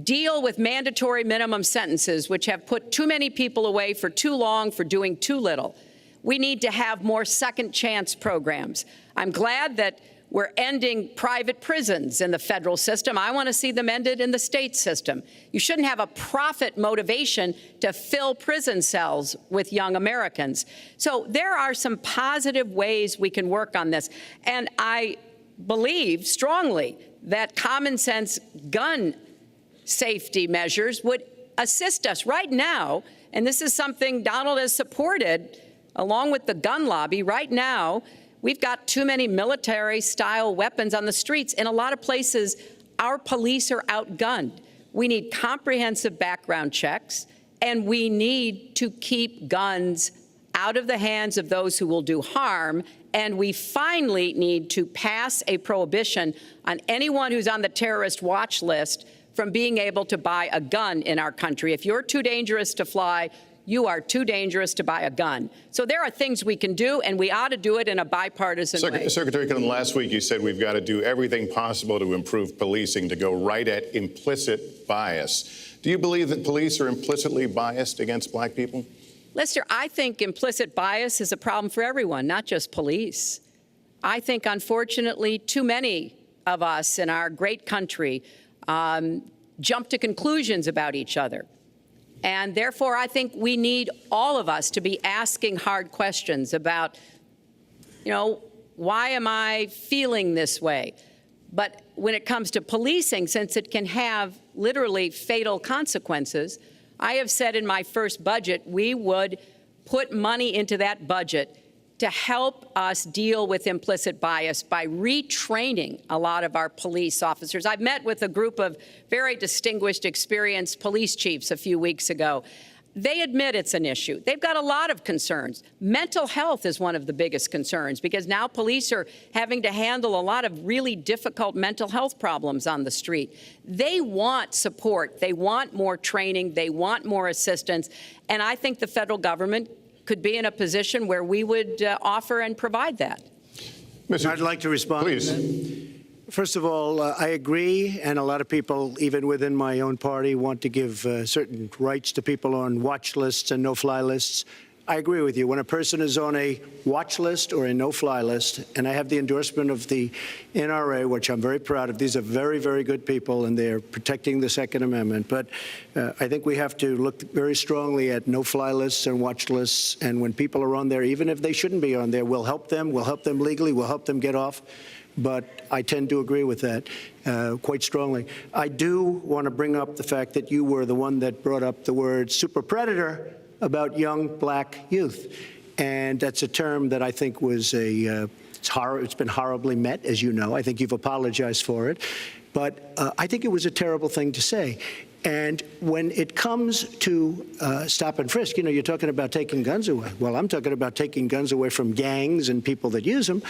deal with mandatory minimum sentences, which have put too many people away for too long for doing too little. We need to have more second chance programs. I'm glad that we're ending private prisons in the federal system. I want to see them ended in the state system. You shouldn't have a profit motivation to fill prison cells with young Americans. So there are some positive ways we can work on this. And I believe strongly that common sense gun safety measures would assist us right now. And this is something Donald has supported along with the gun lobby. Right now, we've got too many military-style weapons on the streets. In a lot of places, our police are outgunned. We need comprehensive background checks, and we need to keep guns out of the hands of those who will do harm. And we finally need to pass a prohibition on anyone who's on the terrorist watch list from being able to buy a gun in our country. If you're too dangerous to fly, you are too dangerous to buy a gun. So there are things we can do, and we ought to do it in a bipartisan way. Secretary Clinton, last week you said we've got to do everything possible to improve policing, to go right at implicit bias. Do you believe that police are implicitly biased against black people? Lester, I think implicit bias is a problem for everyone, not just police. I think, unfortunately, too many of us in our great country jump to conclusions about each other. And therefore, I think we need all of us to be asking hard questions about, why am I feeling this way? But when it comes to policing, since it can have literally fatal consequences, I have said in my first budget we would put money into that budget to help us deal with implicit bias by retraining a lot of our police officers. I met with a group of very distinguished, experienced police chiefs a few weeks ago. They admit it's an issue. They've got a lot of concerns. Mental health is one of the biggest concerns because now police are having to handle a lot of really difficult mental health problems on the street. They want support. They want more training. They want more assistance. And I think the federal government could be in a position where we would offer and provide that. I'd like to respond. Please. First of all, I agree, and a lot of people, even within my own party, want to give certain rights to people on watch lists and no-fly lists. I agree with you. When a person is on a watch list or a no-fly list, and I have the endorsement of the NRA, which I'm very proud of. These are very, very good people, and they're protecting the Second Amendment. But I think we have to look very strongly at no-fly lists and watch lists. And when people are on there, even if they shouldn't be on there, we'll help them. We'll help them legally. We'll help them get off. But I tend to agree with that quite strongly. I do want to bring up the fact that you were the one that brought up the word super predator about young black youth. And that's a term that I think was it's been horribly met, as you know. I think you've apologized for it. But I think it was a terrible thing to say. And when it comes to stop and frisk, you're talking about taking guns away. Well, I'm talking about taking guns away from gangs and people that use them.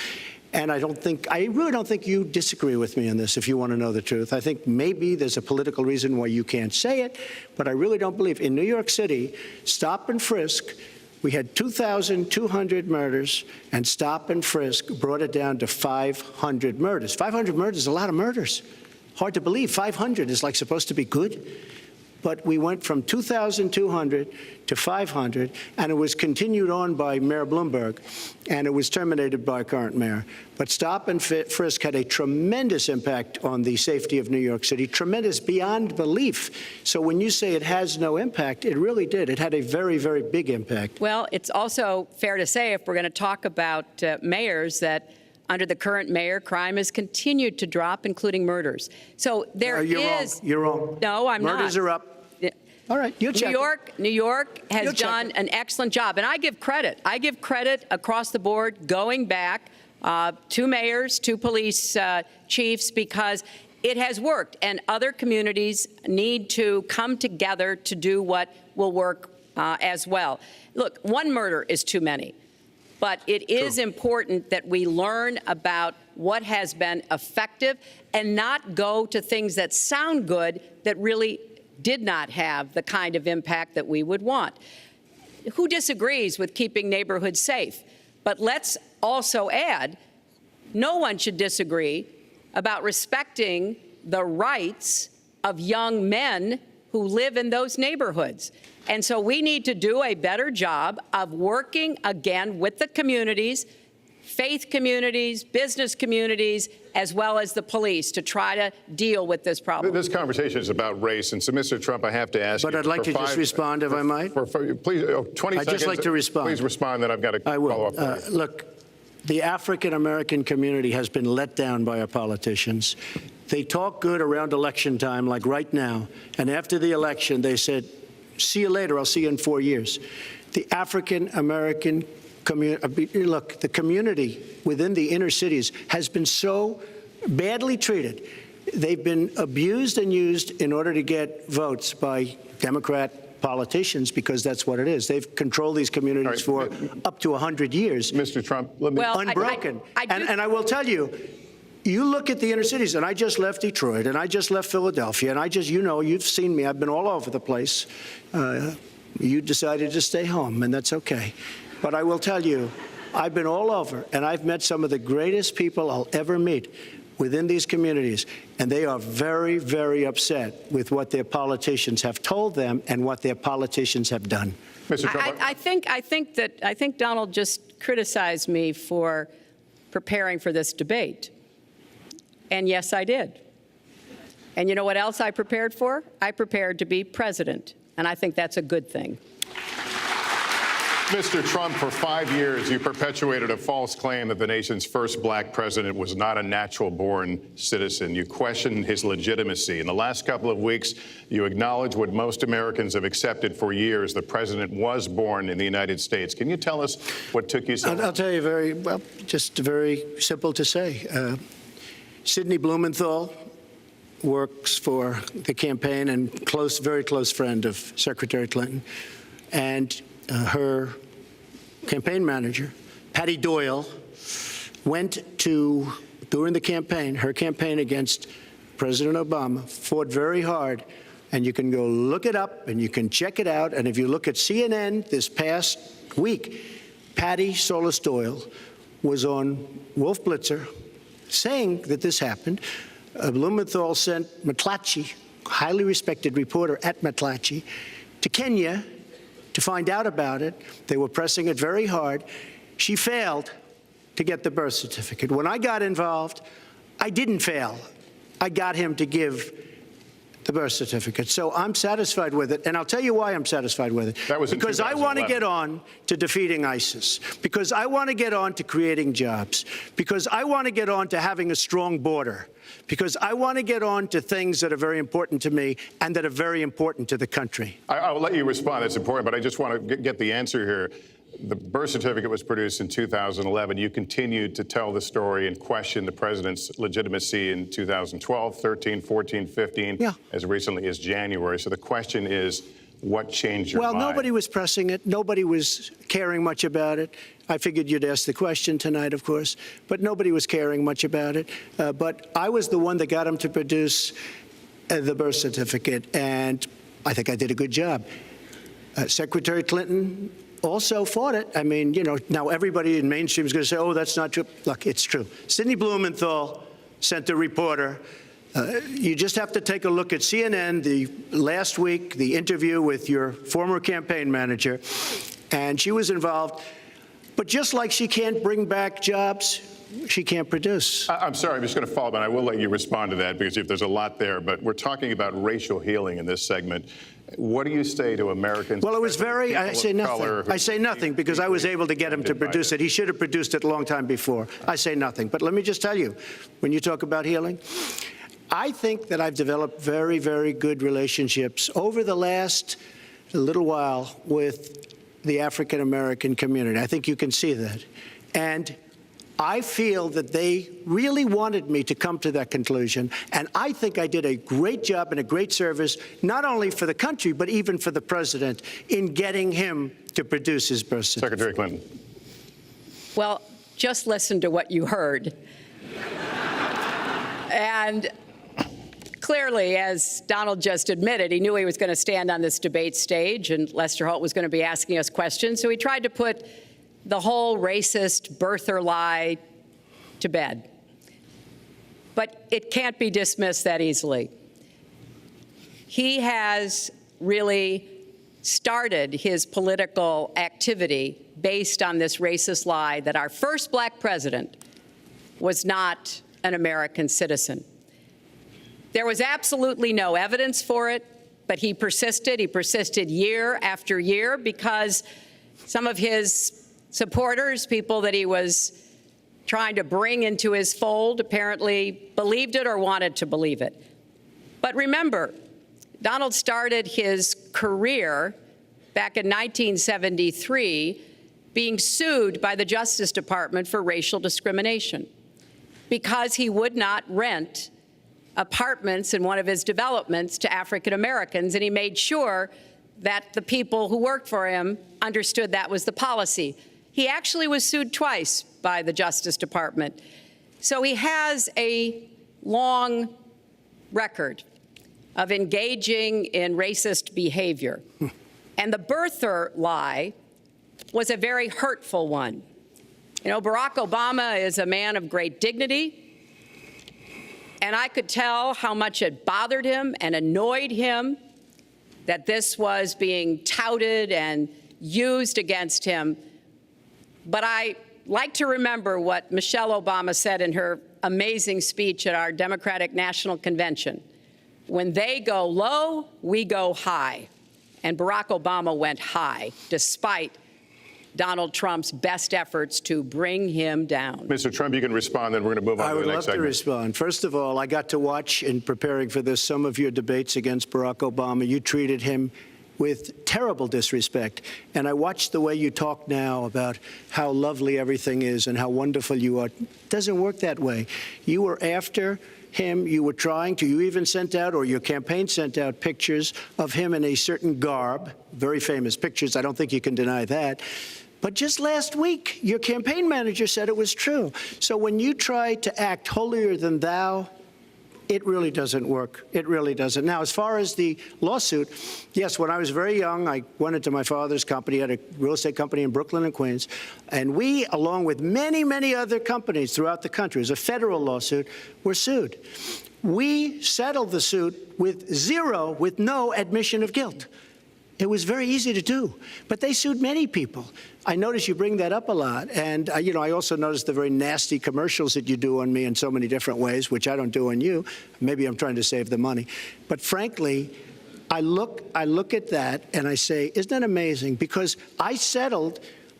And I really don't think you disagree with me on this, if you want to know the truth. I think maybe there's a political reason why you can't say it, but I really don't believe. In New York City, stop and frisk, we had 2,200 murders, and stop and frisk brought it down to 500 murders. 500 murders is a lot of murders. Hard to believe. 500 is supposed to be good. But we went from 2,200 to 500, and it was continued on by Mayor Bloomberg, and it was terminated by current mayor. But stop and frisk had a tremendous impact on the safety of New York City, tremendous beyond belief. So when you say it has no impact, it really did. It had a very, very big impact. Well, it's also fair to say, if we're going to talk about mayors, that under the current mayor, crime has continued to drop, including murders. So there is. You're wrong. No, I'm not. Murders are up. All right, you'll check. New York has done an excellent job, and I give credit. I give credit across the board, going back to mayors, to police chiefs, because it has worked, and other communities need to come together to do what will work as well. Look, one murder is too many. But it is important that we learn about what has been effective and not go to things that sound good that really did not have the kind of impact that we would want. Who disagrees with keeping neighborhoods safe? But let's also add, no one should disagree about respecting the rights of young men who live in those neighborhoods. And so we need to do a better job of working again with the communities, faith communities, business communities, as well as the police to try to deal with this problem. This conversation is about race, and so, Mr. Trump, I have to ask you. But I'd like to just respond, if I might. Please, 20 seconds. I'd just like to respond. Please respond, then I've got to follow up. Look, the African-American community has been let down by our politicians. They talk good around election time, like right now, and after the election, they said, see you later, I'll see you in 4 years. The African-American community, look, the community within the inner cities has been so badly treated. They've been abused and used in order to get votes by Democrat politicians, because that's what it is. They've controlled these communities for up to 100 years. Mr. Trump, let me... Well, unbroken. And I will tell you, you look at the inner cities, and I just left Detroit, and I just left Philadelphia, and I just, you know, you've seen me. I've been all over the place. You decided to stay home, and that's okay. But I will tell you, I've been all over, and I've met some of the greatest people I'll ever meet within these communities, and they are very, very upset with what their politicians have told them and what their politicians have done. Mr. Trump, I think Donald just criticized me for preparing for this debate. And yes, I did. And you know what else I prepared for? I prepared to be president, and I think that's a good thing. Mr. Trump, for 5 years, you perpetuated a false claim that the nation's first black president was not a natural-born citizen. You questioned his legitimacy. In the last couple of weeks, you acknowledged what most Americans have accepted for years: the president was born in the United States. Can you tell us what took you so long? I'll tell you just very simple to say. Sidney Blumenthal works for the campaign and very close friend of Secretary Clinton. And her campaign manager, Patty Doyle, went to, during the campaign, her campaign against President Obama, fought very hard. And you can go look it up and you can check it out. And if you look at CNN this past week, Patty Solis Doyle was on Wolf Blitzer saying that this happened. Blumenthal sent McClatchy, highly respected reporter at McClatchy, to Kenya to find out about it. They were pressing it very hard. She failed to get the birth certificate. When I got involved, I didn't fail. I got him to give the birth certificate. So I'm satisfied with it, and I'll tell you why I'm satisfied with it. That was in because I want to 2011. get on to defeating ISIS, because I want to get on to creating jobs, because I want to get on to having a strong border, because I want to get on to things that are very important to me and that are very important to the country. I will let you respond. It's important, but I just want to get the answer here. The birth certificate was produced in 2011. You continued to tell the story and question the president's legitimacy in 2012, 13, 14, 15, as recently as January. So the question is, what changed your mind? Well, nobody was pressing it. Nobody was caring much about it. I figured you'd ask the question tonight, of course, but nobody was caring much about it. But I was the one that got him to produce the birth certificate, and I think I did a good job. Secretary Clinton also fought it. I mean, you know, now everybody in mainstream is going to say, oh, that's not true. Look, it's true. Sidney Blumenthal sent a reporter. You just have to take a look at CNN last week, the interview with your former campaign manager, and she was involved. But just like she can't bring back jobs, she can't produce. I'm sorry, I'm just going to follow up, and I will let you respond to that, because if there's a lot there. But we're talking about racial healing in this segment. What do you say to Americans? Well, it was I say nothing. I say nothing because I was able to get him to produce it. He should have produced it a long time before. I say nothing. But let me just tell you, when you talk about healing, I think that I've developed very, very good relationships over the last little while with the African-American community. I think you can see that. And I feel that they really wanted me to come to that conclusion, and I think I did a great job and a great service, not only for the country, but even for the president, in getting him to produce his birth certificate. Secretary Clinton. Well, just listen to what you heard. And clearly, as Donald just admitted, he knew he was going to stand on this debate stage, and Lester Holt was going to be asking us questions, so he tried to put the whole racist birther lie to bed. but it can't be dismissed that easily. He has really started his political activity based on this racist lie that our first black president was not an American citizen. There was absolutely no evidence for it, but he persisted. He persisted year after year because some of his supporters, people that he was trying to bring into his fold, apparently believed it or wanted to believe it. But remember, Donald started his career back in 1973 being sued by the Justice Department for racial discrimination because he would not rent apartments in one of his developments to African Americans, and he made sure that the people who worked for him understood that was the policy. He actually was sued twice by the Justice Department. So he has a long record of engaging in racist behavior. And the birther lie was a very hurtful one. You know, Barack Obama is a man of great dignity, and I could tell how much it bothered him and annoyed him that this was being touted and used against him. But I like to remember what Michelle Obama said in her amazing speech at our Democratic National Convention. When they go low, we go high. And Barack Obama went high, despite Donald Trump's best efforts to bring him down. Mr. Trump, you can respond, then we're going to move on to the next segment. I would love to respond. First of all, I got to watch, in preparing for this, some of your debates against Barack Obama. You treated him with terrible disrespect. And I watched the way you talk now about how lovely everything is and how wonderful you are. It doesn't work that way. You were after him. You were trying to. You even sent out, or your campaign sent out, pictures of him in a certain garb, very famous pictures. I don't think you can deny that. But just last week, your campaign manager said it was true. So when you try to act holier than thou, it really doesn't work. It really doesn't. Now, as far as the lawsuit, yes, when I was very young, I went into my father's company, had a real estate company in Brooklyn and Queens, and we, along with many, many other companies throughout the country, it was a federal lawsuit, were sued. We settled the suit with no admission of guilt. It was very easy to do, but they sued many people. I notice you bring that up a lot, and I also noticed the very nasty commercials that you do on me in so many different ways, which I don't do on you. Maybe I'm trying to save the money, but frankly, I look at that and I say, isn't that amazing? Because I settled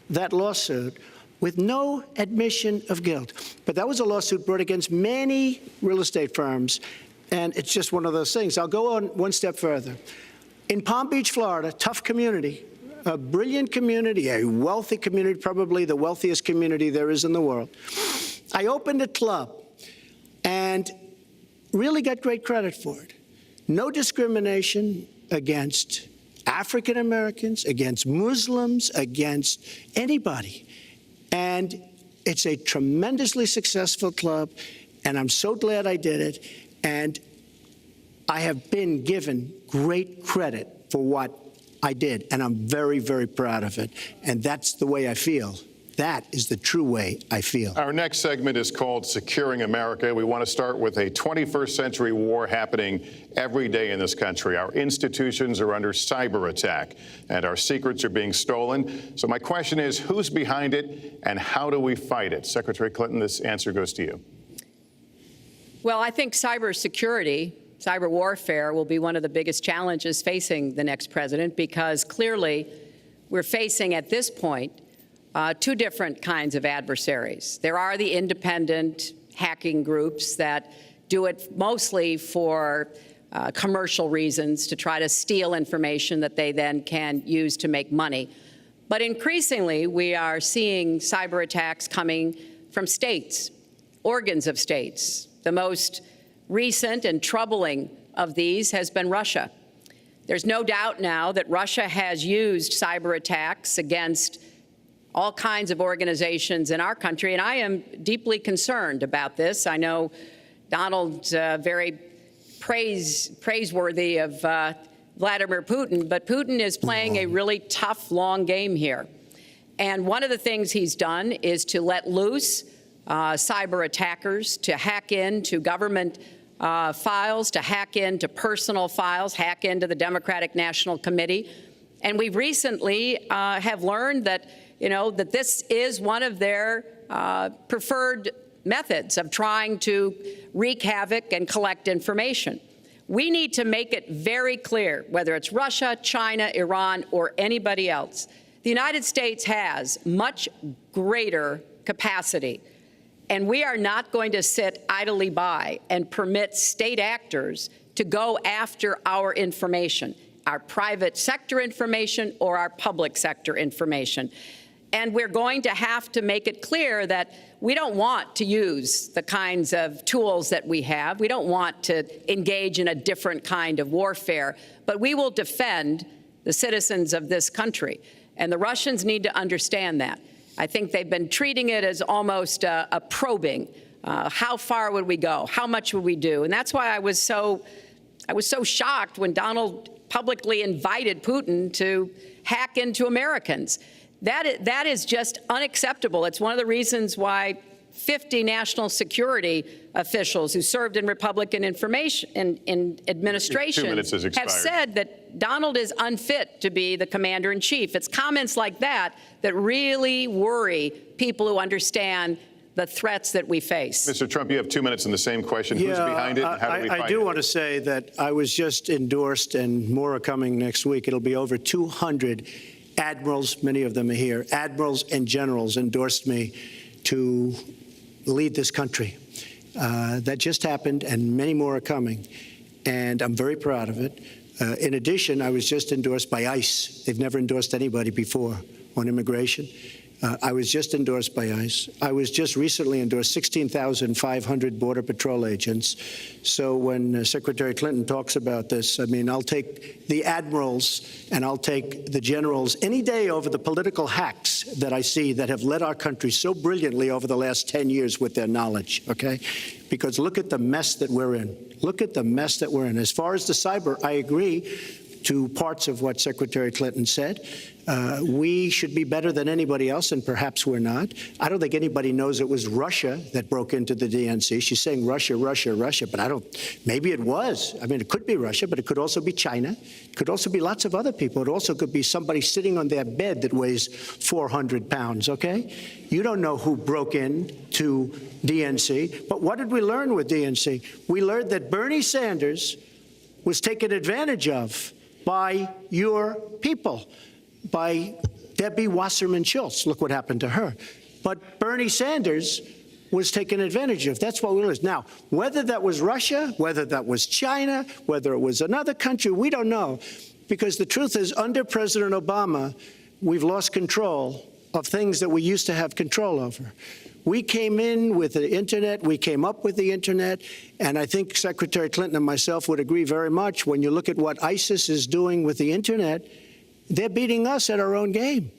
that lawsuit with no admission of guilt, but that was a lawsuit brought against many real estate firms, and it's just one of those things. I'll go on one step further. In Palm Beach, Florida, tough community, a brilliant community, a wealthy community, probably the wealthiest community there is in the world. I opened a club and really got great credit for it. No discrimination against African Americans, against Muslims, against anybody. And it's a tremendously successful club, and I'm so glad I did it. And I have been given great credit for what I did, and I'm very, very proud of it. And that's the way I feel. That is the true way I feel. Our next segment is called Securing America. We want to start with a 21st century war happening every day in this country. Our institutions are under cyber attack, and our secrets are being stolen. So my question is, who's behind it, and how do we fight it? Secretary Clinton, this answer goes to you. Well, I think cybersecurity, cyber warfare will be one of the biggest challenges facing the next president, because clearly we're facing at this point two different kinds of adversaries. There are the independent hacking groups that do it mostly for commercial reasons, to try to steal information that they then can use to make money. But increasingly, we are seeing cyber attacks coming from states, organs of states. The most recent and troubling of these has been Russia. There's no doubt now that Russia has used cyber attacks against all kinds of organizations in our country, and I am deeply concerned about this. I know Donald's very praiseworthy of Vladimir Putin, but Putin is playing a really tough, long game here. And one of the things he's done is to let loose cyber attackers to hack into government files, to hack into personal files, hack into the Democratic National Committee. And we recently have learned that, that this is one of their preferred methods of trying to wreak havoc and collect information. We need to make it very clear, whether it's Russia, China, Iran, or anybody else, the United States has much greater capacity, and we are not going to sit idly by and permit state actors to go after our information, our private sector information or our public sector information. And we're going to have to make it clear that we don't want to use the kinds of tools that we have. We don't want to engage in a different kind of warfare, but we will defend the citizens of this country. And the Russians need to understand that. I think they've been treating it as almost a probing. How far would we go? How much would we do? And that's why I was so shocked when Donald publicly invited Putin to hack into Americans. That is just unacceptable. It's one of the reasons why 50 national security officials who served in Republican administration have said that Donald is unfit to be the commander-in-chief. It's comments like that that really worry people who understand the threats that we face. Mr. Trump, you have 2 minutes in the same question. Who's behind it and how do we fight it? I do want to say that I was just endorsed, and more are coming next week. It'll be over 200 admirals, many of them are here, admirals and generals endorsed me to lead this country. That just happened, and many more are coming, and I'm very proud of it. In addition, I was just endorsed by ICE. They've never endorsed anybody before on immigration. I was just endorsed by ICE. I was just recently endorsed 16,500 Border Patrol agents. So when Secretary Clinton talks about this, I mean, I'll take the admirals and I'll take the generals any day over the political hacks that I see that have led our country so brilliantly over the last 10 years with their knowledge, okay? Because look at the mess that we're in. Look at the mess that we're in. As far as the cyber, I agree to parts of what Secretary Clinton said. We should be better than anybody else, and perhaps we're not. I don't think anybody knows it was Russia that broke into the DNC. She's saying Russia, Russia, Russia, but maybe it was. I mean, it could be Russia, but it could also be China. It could also be lots of other people. It also could be somebody sitting on their bed that weighs 400 pounds, okay? You don't know who broke in to DNC, but what did we learn with DNC? We learned that Bernie Sanders was taken advantage of by your people, by Debbie Wasserman Schultz. Look what happened to her. But Bernie Sanders was taken advantage of. That's what we learned. Now, whether that was Russia, whether that was China, whether it was another country, we don't know. Because the truth is, under President Obama, we've lost control of things that we used to have control over. We came in with the Internet. We came up with the Internet. And I think Secretary Clinton and myself would agree very much when you look at what ISIS is doing with the Internet, they're beating us at our own game,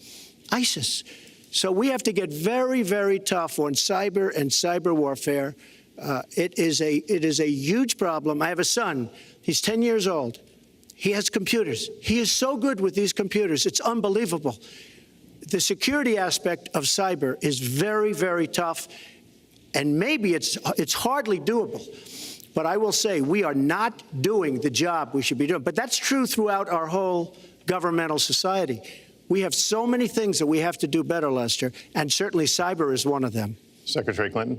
ISIS. So we have to get very, very tough on cyber and cyber warfare. It is a huge problem. I have a son. He's 10 years old. He has computers. He is so good with these computers. It's unbelievable. The security aspect of cyber is very, very tough, and maybe it's hardly doable. But I will say we are not doing the job we should be doing. But that's true throughout our whole governmental society. We have so many things that we have to do better, Lester, and certainly cyber is one of them. Secretary Clinton.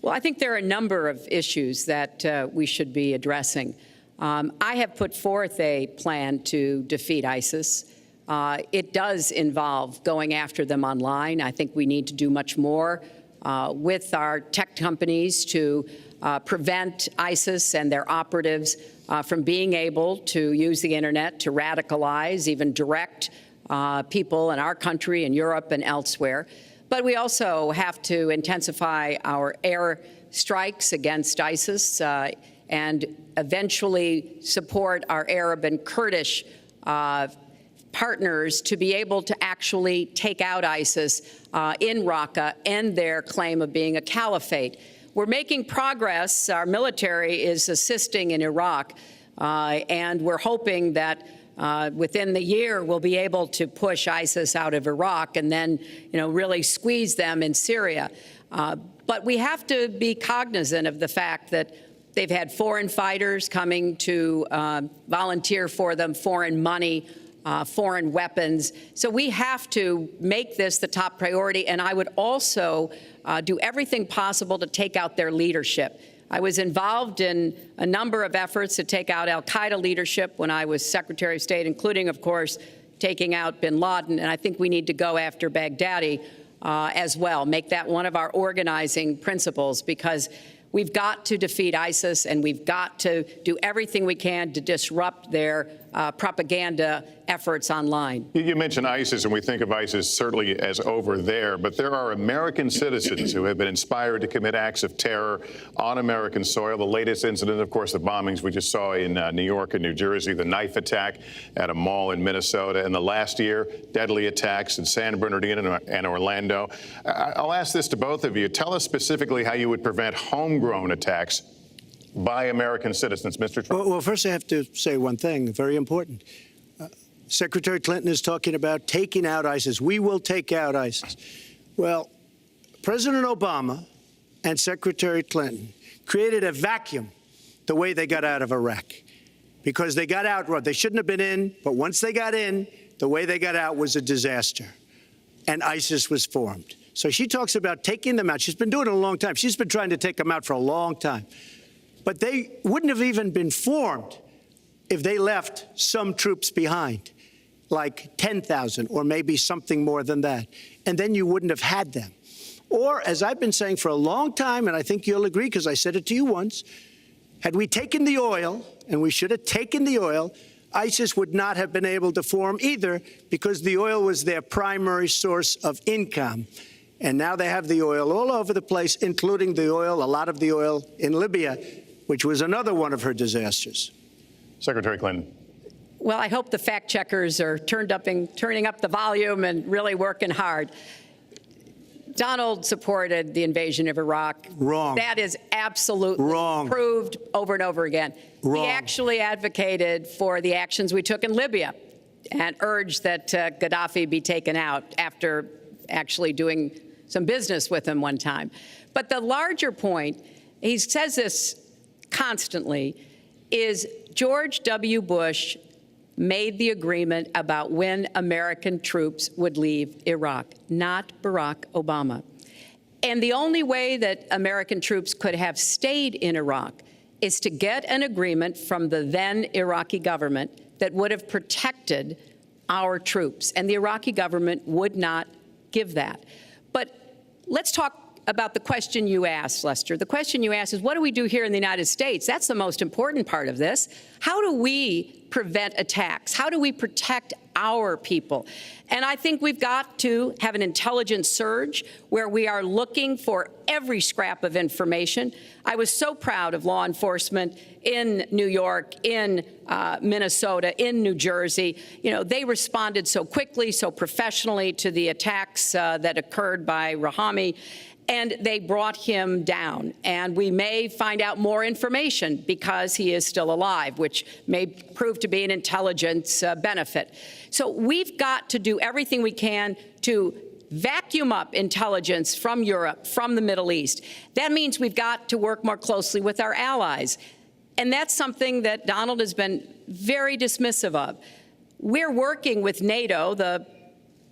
Well, I think there are a number of issues that we should be addressing. I have put forth a plan to defeat ISIS. It does involve going after them online. I think we need to do much more with our tech companies to prevent ISIS and their operatives from being able to use the Internet to radicalize, even direct people in our country and Europe and elsewhere. But we also have to intensify our air strikes against ISIS and eventually support our Arab and Kurdish partners to be able to actually take out ISIS in Raqqa and their claim of being a caliphate. We're making progress. Our military is assisting in Iraq, and we're hoping that within the year we'll be able to push ISIS out of Iraq and then, really squeeze them in Syria. But we have to be cognizant of the fact that they've had foreign fighters coming to volunteer for them, foreign money, foreign weapons. So we have to make this the top priority. And I would also do everything possible to take out their leadership. I was involved in a number of efforts to take out al-Qaeda leadership when I was Secretary of State, including, of course, taking out bin Laden. And I think we need to go after Baghdadi as well, make that one of our organizing principles, because we've got to defeat ISIS, and we've got to do everything we can to disrupt their propaganda efforts online. You mentioned ISIS, and we think of ISIS certainly as over there, but there are American citizens who have been inspired to commit acts of terror on American soil. The latest incident, of course, the bombings we just saw in New York and New Jersey, the knife attack at a mall in Minnesota, and the last year, deadly attacks in San Bernardino and Orlando. I'll ask this to both of you. Tell us specifically how you would prevent homegrown attacks by American citizens, Mr. Trump. Well, first I have to say one thing, very important. Secretary Clinton is talking about taking out ISIS. We will take out ISIS. Well, President Obama and Secretary Clinton created a vacuum the way they got out of Iraq, because they got out, they shouldn't have been in, but once they got in, the way they got out was a disaster, and ISIS was formed. So she talks about taking them out. She's been doing it a long time. She's been trying to take them out for a long time. But they wouldn't have even been formed if they left some troops behind, like 10,000 or maybe something more than that. And then you wouldn't have had them. Or, as I've been saying for a long time, and I think you'll agree because I said it to you once, had we taken the oil, and we should have taken the oil, ISIS would not have been able to form either, because the oil was their primary source of income. And now they have the oil all over the place, including the oil, a lot of the oil in Libya, which was another one of her disasters. Secretary Clinton. Well, I hope the fact checkers are turning up the volume and really working hard. Donald supported the invasion of Iraq. Wrong. That is absolutely wrong. Proved over and over again. Wrong. He actually advocated for the actions we took in Libya and urged that Gaddafi be taken out after actually doing some business with him one time. But the larger point, he says this constantly, is George W. Bush made the agreement about when American troops would leave Iraq, not Barack Obama. And the only way that American troops could have stayed in Iraq is to get an agreement from the then Iraqi government that would have protected our troops. And the Iraqi government would not give that. But let's talk about the question you asked, Lester. The question you asked is, what do we do here in the United States? That's the most important part of this. How do we prevent attacks? How do we protect our people? And I think we've got to have an intelligence surge where we are looking for every scrap of information. I was so proud of law enforcement in New York, in Minnesota, in New Jersey. You know, they responded so quickly, so professionally to the attacks that occurred by Rahami. And they brought him down. And we may find out more information because he is still alive, which may prove to be an intelligence benefit. So we've got to do everything we can to vacuum up intelligence from Europe, from the Middle East. That means we've got to work more closely with our allies. And that's something that Donald has been very dismissive of. We're working with NATO, the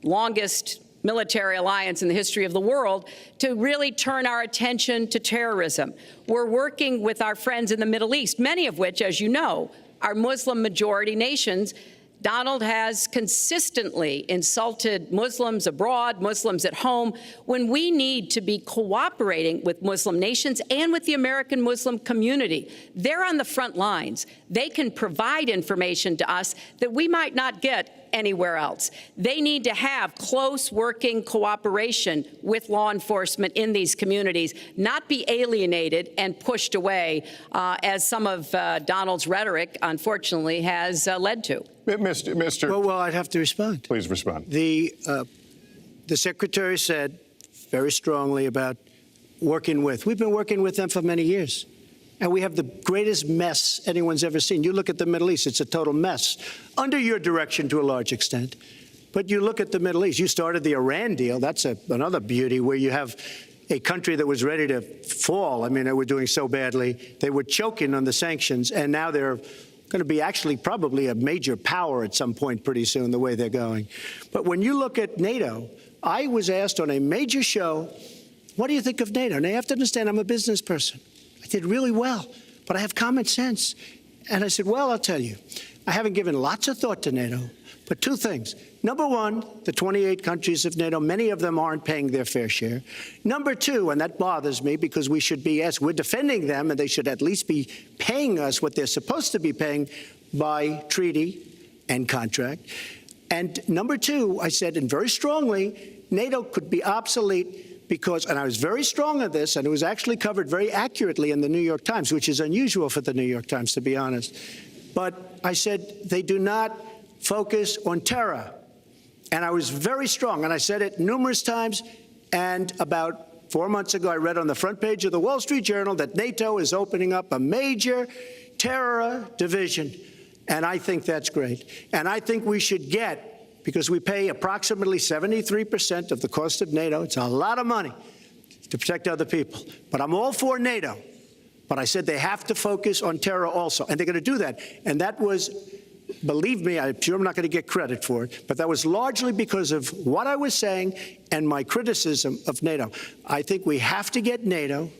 longest military alliance in the history of the world, to really turn our attention to terrorism. We're working with our friends in the Middle East, many of which, as you know, are Muslim-majority nations. Donald has consistently insulted Muslims abroad, Muslims at home, when we need to be cooperating with Muslim nations and with the American Muslim community. They're on the front lines. They can provide information to us that we might not get anywhere else. They need to have close working cooperation with law enforcement in these communities, not be alienated and pushed away, as some of Donald's rhetoric, unfortunately, has led to. Mr. Well, I'd have to respond. Please respond. The Secretary said very strongly about working with. We've been working with them for many years. And we have the greatest mess anyone's ever seen. You look at the Middle East, it's a total mess, under your direction to a large extent. But you look at the Middle East, you started the Iran deal. That's another beauty, where you have a country that was ready to fall. I mean, they were doing so badly. They were choking on the sanctions, and now they're going to be actually probably a major power at some point pretty soon, the way they're going. But when you look at NATO, I was asked on a major show, what do you think of NATO? Now, you have to understand, I'm a business person. I did really well, but I have common sense. And I said, well, I'll tell you, I haven't given lots of thought to NATO, but two things. Number one, the 28 countries of NATO, many of them aren't paying their fair share. Number two, and that bothers me because we should be, as we're defending them, and they should at least be paying us what they're supposed to be paying by treaty and contract. And number two, I said, and very strongly, NATO could be obsolete because, and I was very strong on this, and it was actually covered very accurately in the New York Times, which is unusual for the New York Times, to be honest. But I said they do not focus on terror. And I was very strong, and I said it numerous times. And about 4 months ago, I read on the front page of the Wall Street Journal that NATO is opening up a major terror division. And I think that's great. And I think we should get, because we pay approximately 73% of the cost of NATO. It's a lot of money to protect other people. But I'm all for NATO. But I said they have to focus on terror also, and they're going to do that. And that was, believe me, I'm sure I'm not going to get credit for it, but that was largely because of what I was saying and my criticism of NATO. I think we have to get NATO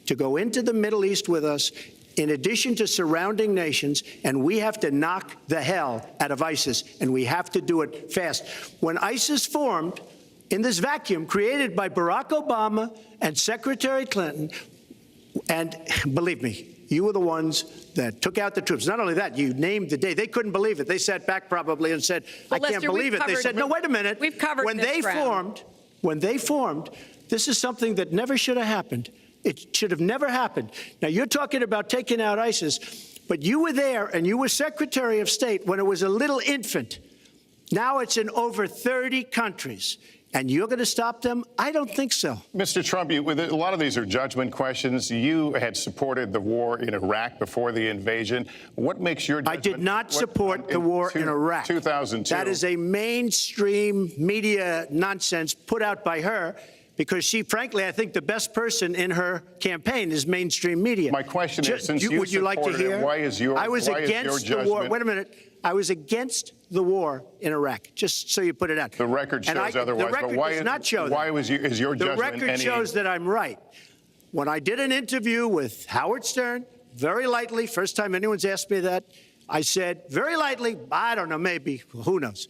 to go into the Middle East with us, in addition to surrounding nations, and we have to knock the hell out of ISIS, and we have to do it fast. When ISIS formed in this vacuum created by Barack Obama and Secretary Clinton, and believe me, you were the ones that took out the troops. Not only that, you named the day. They couldn't believe it. They sat back probably and said, I can't believe it. They said, no, wait a minute. We've covered when they formed, this is something that never should have happened. It should have never happened. Now, you're talking about taking out ISIS, but you were there and you were Secretary of State when it was a little infant. Now it's in over 30 countries. And you're going to stop them? I don't think so. Mr. Trump, a lot of these are judgment questions. You had supported the war in Iraq before the invasion. What makes your judgment? I did not support the war in Iraq. 2002. That is a mainstream media nonsense put out by her because she, frankly, I think the best person in her campaign is mainstream media. My question is, since you would you like to hear? Why is your I was against the war. Wait a minute. I was against the war in Iraq, just so you put it out. The record shows otherwise. The record does not show that. Why is your judgment? The record shows that I'm right. When I did an interview with Howard Stern, very lightly, first time anyone's asked me that, I said, very lightly, I don't know, maybe, who knows,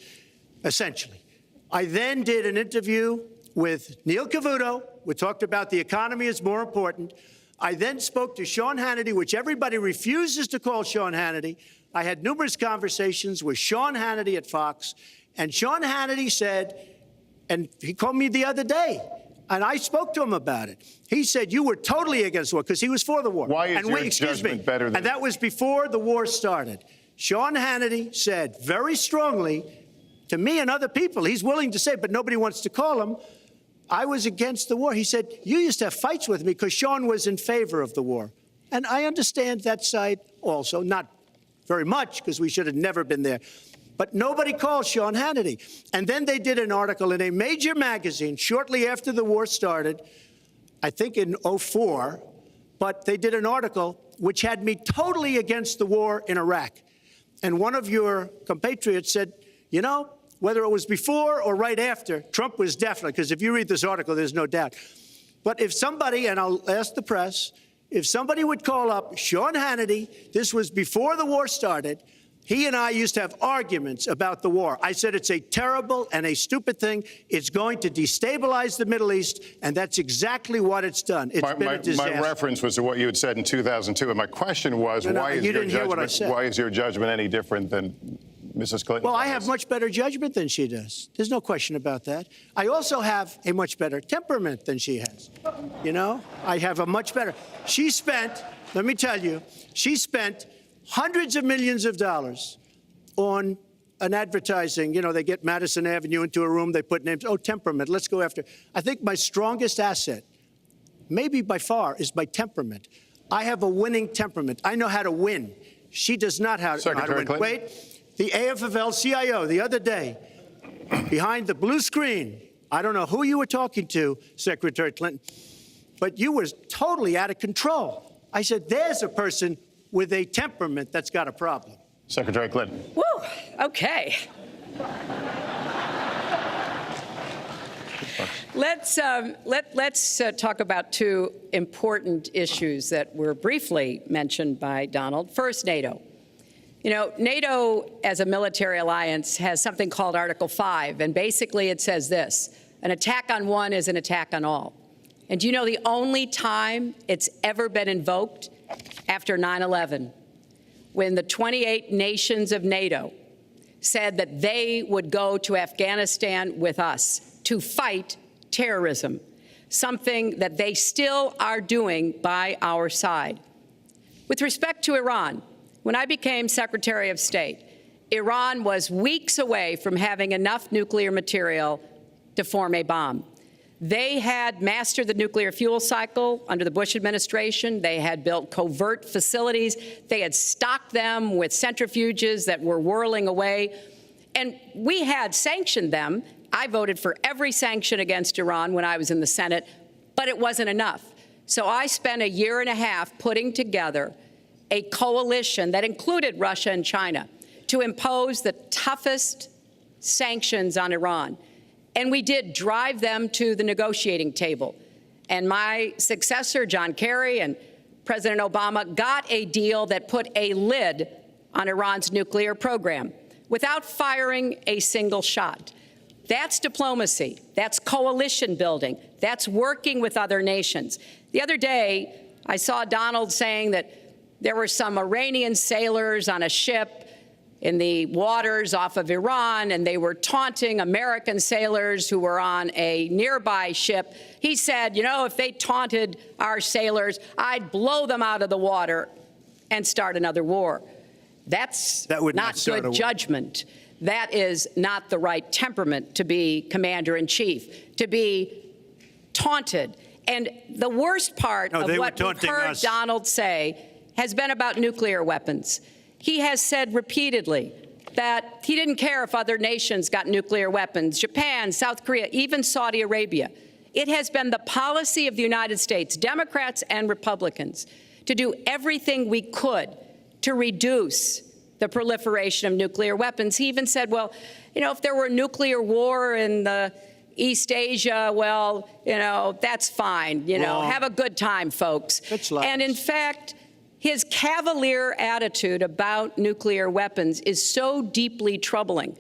essentially. I then did an interview with Neil Cavuto. We talked about the economy is more important. I then spoke to Sean Hannity, which everybody refuses to call Sean Hannity. I had numerous conversations with Sean Hannity at Fox, and Sean Hannity said, and he called me the other day, and I spoke to him about it. He said, you were totally against the war, because he was for the war. Why is your judgment better than... And that was before the war started. Sean Hannity said very strongly to me and other people, he's willing to say, but nobody wants to call him, I was against the war. He said, you used to have fights with me because Sean was in favor of the war. And I understand that side also, not very much, because we should have never been there. But nobody called Sean Hannity. And then they did an article in a major magazine shortly after the war started, I think in 2004, but they did an article which had me totally against the war in Iraq. And one of your compatriots said, you know, whether it was before or right after, Trump was definitely, because if you read this article, there's no doubt. But if somebody, and I'll ask the press, if somebody would call up Sean Hannity, this was before the war started, he and I used to have arguments about the war. I said it's a terrible and a stupid thing. It's going to destabilize the Middle East, and that's exactly what it's done. It's been a disaster. My reference was to what you had said in 2002, and my question was, why is your judgment any different than Mrs. Clinton? Well, I have much better judgment than she does. There's no question about that. I also have a much better temperament than she has. You know, I have a much better. She spent, let me tell you, she spent hundreds of millions of dollars on an advertising. You know, they get Madison Avenue into a room, they put names. Oh, temperament, let's go after. I think my strongest asset, maybe by far, is my temperament. I have a winning temperament. I know how to win. She does not know how to win. Clinton. Wait. The AFL-CIO the other day, behind the blue screen, I don't know who you were talking to, Secretary Clinton, but you were totally out of control. I said, there's a person with a temperament that's got a problem. Secretary Clinton. Woo, okay. Let's talk about two important issues that were briefly mentioned by Donald. First, NATO. You know, NATO as a military alliance has something called Article 5, and basically it says this: an attack on one is an attack on all. And do you know the only time it's ever been invoked? After 9/11, when the 28 nations of NATO said that they would go to Afghanistan with us to fight terrorism, something that they still are doing by our side. With respect to Iran, when I became Secretary of State, Iran was weeks away from having enough nuclear material to form a bomb. They had mastered the nuclear fuel cycle under the Bush administration. They had built covert facilities. They had stocked them with centrifuges that were whirling away. And we had sanctioned them. I voted for every sanction against Iran when I was in the Senate, but it wasn't enough. So I spent a year and a half putting together a coalition that included Russia and China to impose the toughest sanctions on Iran. And we did drive them to the negotiating table. And my successor, John Kerry, and President Obama got a deal that put a lid on Iran's nuclear program without firing a single shot. That's diplomacy. That's coalition building. That's working with other nations. The other day, I saw Donald saying that there were some Iranian sailors on a ship in the waters off of Iran, and they were taunting American sailors who were on a nearby ship. He said, you know, if they taunted our sailors, I'd blow them out of the water and start another war. That's not good judgment. That is not the right temperament to be commander-in-chief, to be taunted. And the worst part of what we've heard Donald say has been about nuclear weapons. He has said repeatedly that he didn't care if other nations got nuclear weapons, Japan, South Korea, even Saudi Arabia. It has been the policy of the United States, Democrats and Republicans, to do everything we could to reduce the proliferation of nuclear weapons. He even said, well, you know, if there were a nuclear war in the East Asia, well, you know, that's fine. You know, have a good time, folks. And in fact, his cavalier attitude about nuclear weapons is so deeply troubling.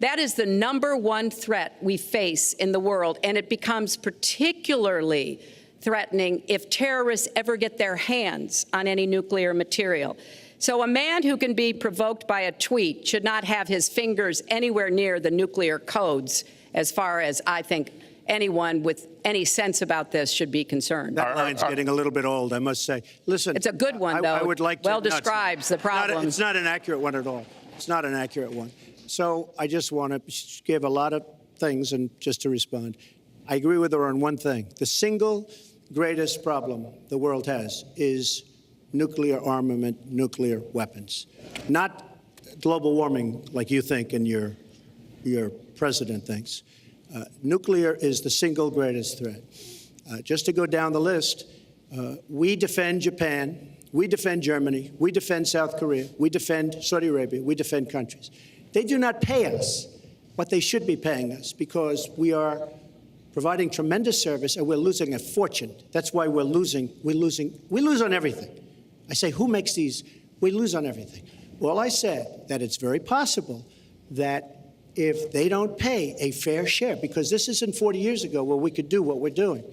That is the #1 threat we face in the world, and it becomes particularly threatening if terrorists ever get their hands on any nuclear material. So a man who can be provoked by a tweet should not have his fingers anywhere near the nuclear codes, as far as I think anyone with any sense about this should be concerned. That line's getting a little bit old, I must say. Listen, it's a good one, though. I would like to, well describes the problem. It's not an accurate one at all. It's not an accurate one. So I just want to give a lot of things, and just to respond, I agree with her on one thing. The single greatest problem the world has is nuclear armament, nuclear weapons, not global warming like you think and your president thinks. Nuclear is the single greatest threat. Just to go down the list, we defend Japan, we defend Germany, we defend South Korea, we defend Saudi Arabia, we defend countries. They do not pay us what they should be paying us because we are providing tremendous service and we're losing a fortune. That's why we're losing. We lose on everything. I say, who makes these? We lose on everything. Well, I said that it's very possible that if they don't pay a fair share, because this isn't 40 years ago where we could do what we're doing.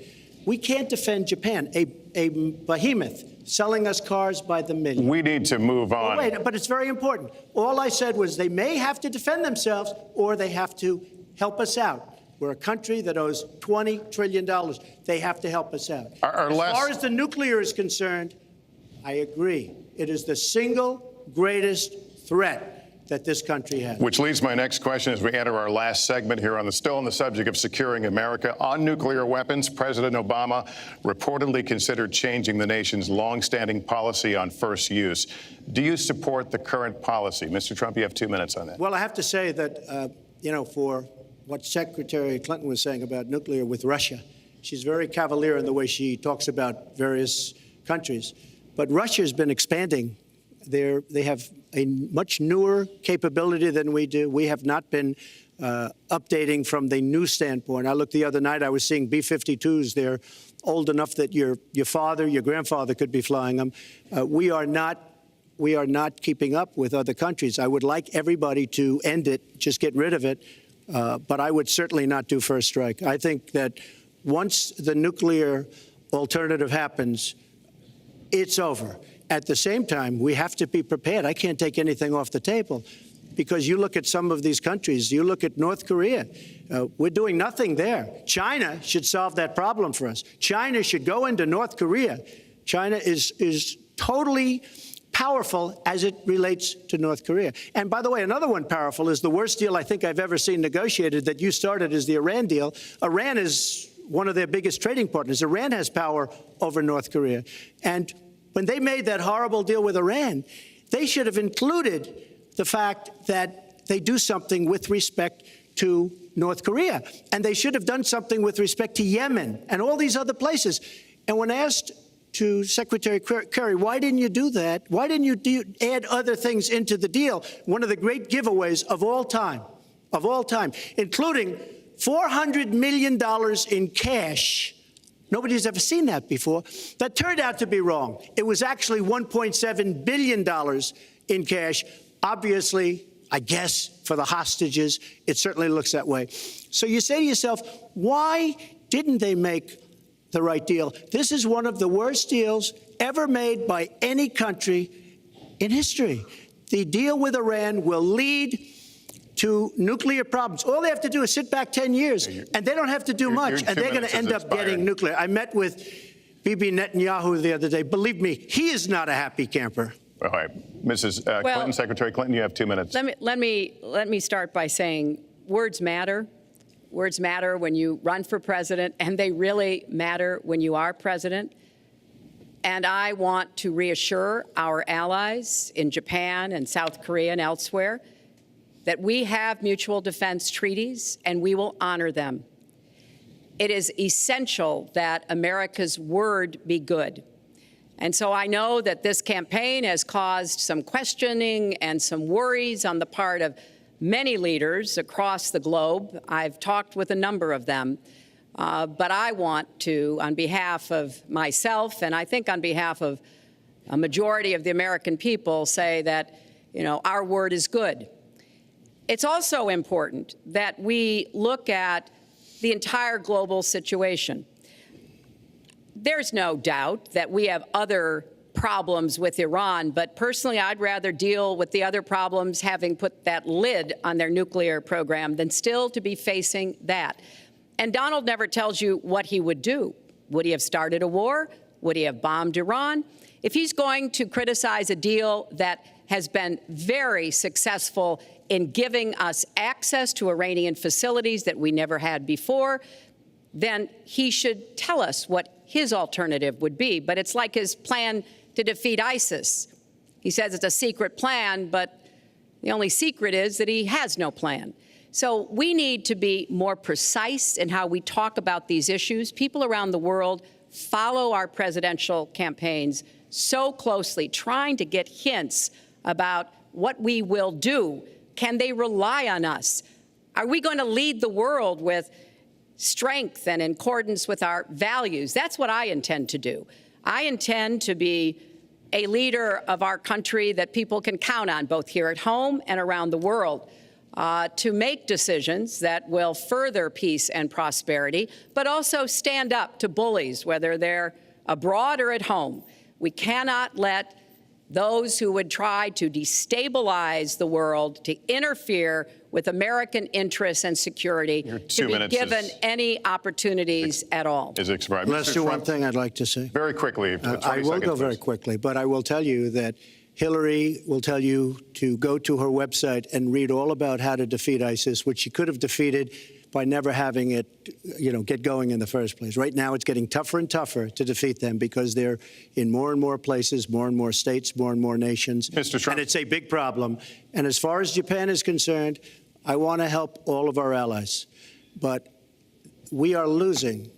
We can't defend Japan, a behemoth selling us cars by the million. We need to move on. Wait, but it's very important. All I said was they may have to defend themselves or they have to help us out. We're a country that owes $20 trillion. They have to help us out. As far as the nuclear is concerned, I agree. It is the single greatest threat that this country has. Which leads my next question as we enter our last segment here still on the subject of securing America. On nuclear weapons, President Obama reportedly considered changing the nation's longstanding policy on first use. Do you support the current policy? Mr. Trump, you have 2 minutes on that. Well, I have to say that, for what Secretary Clinton was saying about nuclear with Russia, She's very cavalier in the way she talks about various countries. But Russia's been expanding. They have a much newer capability than we do. We have not been updating from the new standpoint. I looked the other night, I was seeing B-52s. They're old enough that your father, your grandfather could be flying them. We are not keeping up with other countries. I would like everybody to end it, just get rid of it. But I would certainly not do first strike. I think that once the nuclear alternative happens, it's over. At the same time, we have to be prepared. I can't take anything off the table because you look at some of these countries. You look at North Korea. We're doing nothing there. China should solve that problem for us. China should go into North Korea. China is totally powerful as it relates to North Korea. And by the way, another one powerful is the worst deal I think I've ever seen negotiated that you started is the Iran deal. Iran is one of their biggest trading partners. Iran has power over North Korea. And when they made that horrible deal with Iran, they should have included the fact that they do something with respect to North Korea. And they should have done something with respect to Yemen and all these other places. And when asked to Secretary Kerry, why didn't you do that? Why didn't you add other things into the deal? One of the great giveaways of all time, including $400 million in cash. Nobody's ever seen that before. That turned out to be wrong. It was actually $1.7 billion in cash. Obviously, I guess, for the hostages, it certainly looks that way. So you say to yourself, why didn't they make the right deal? This is one of the worst deals ever made by any country in history. The deal with Iran will lead to nuclear problems. All they have to do is sit back 10 years, and they don't have to do much, and they're going to end up getting nuclear. I met with Bibi Netanyahu the other day. Believe me, he is not a happy camper. All right, Mrs. Clinton, Secretary Clinton, you have 2 minutes. Let me start by saying words matter. Words matter when you run for president, and they really matter when you are president. And I want to reassure our allies in Japan and South Korea and elsewhere that we have mutual defense treaties, and we will honor them. It is essential that America's word be good. And so I know that this campaign has caused some questioning and some worries on the part of many leaders across the globe. I've talked with a number of them. But I want to, on behalf of myself, and I think on behalf of a majority of the American people, say that, our word is good. It's also important that we look at the entire global situation. There's no doubt that we have other problems with Iran, but personally, I'd rather deal with the other problems having put that lid on their nuclear program than still to be facing that. And Donald never tells you what he would do. Would he have started a war? Would he have bombed Iran? If he's going to criticize a deal that has been very successful in giving us access to Iranian facilities that we never had before, then he should tell us what his alternative would be. But it's like his plan to defeat ISIS. He says it's a secret plan, but the only secret is that he has no plan. So we need to be more precise in how we talk about these issues. People around the world follow our presidential campaigns so closely, trying to get hints about what we will do. Can they rely on us? Are we going to lead the world with strength and in accordance with our values? That's what I intend to do. I intend to be a leader of our country that people can count on, both here at home and around the world, to make decisions that will further peace and prosperity, but also stand up to bullies, whether they're abroad or at home. We cannot let those who would try to destabilize the world, to interfere with American interests and security, to be given any opportunities at all. Is expired. Lester, one thing I'd like to say. Very quickly. I will go very quickly, but I will tell you that Hillary will tell you to go to her website and read all about how to defeat ISIS, which she could have defeated by never having it, get going in the first place. Right now, it's getting tougher and tougher to defeat them because they're in more and more places, more and more states, more and more nations. Mr. Trump. And it's a big problem. And as far as Japan is concerned, I want to help all of our allies. But we are losing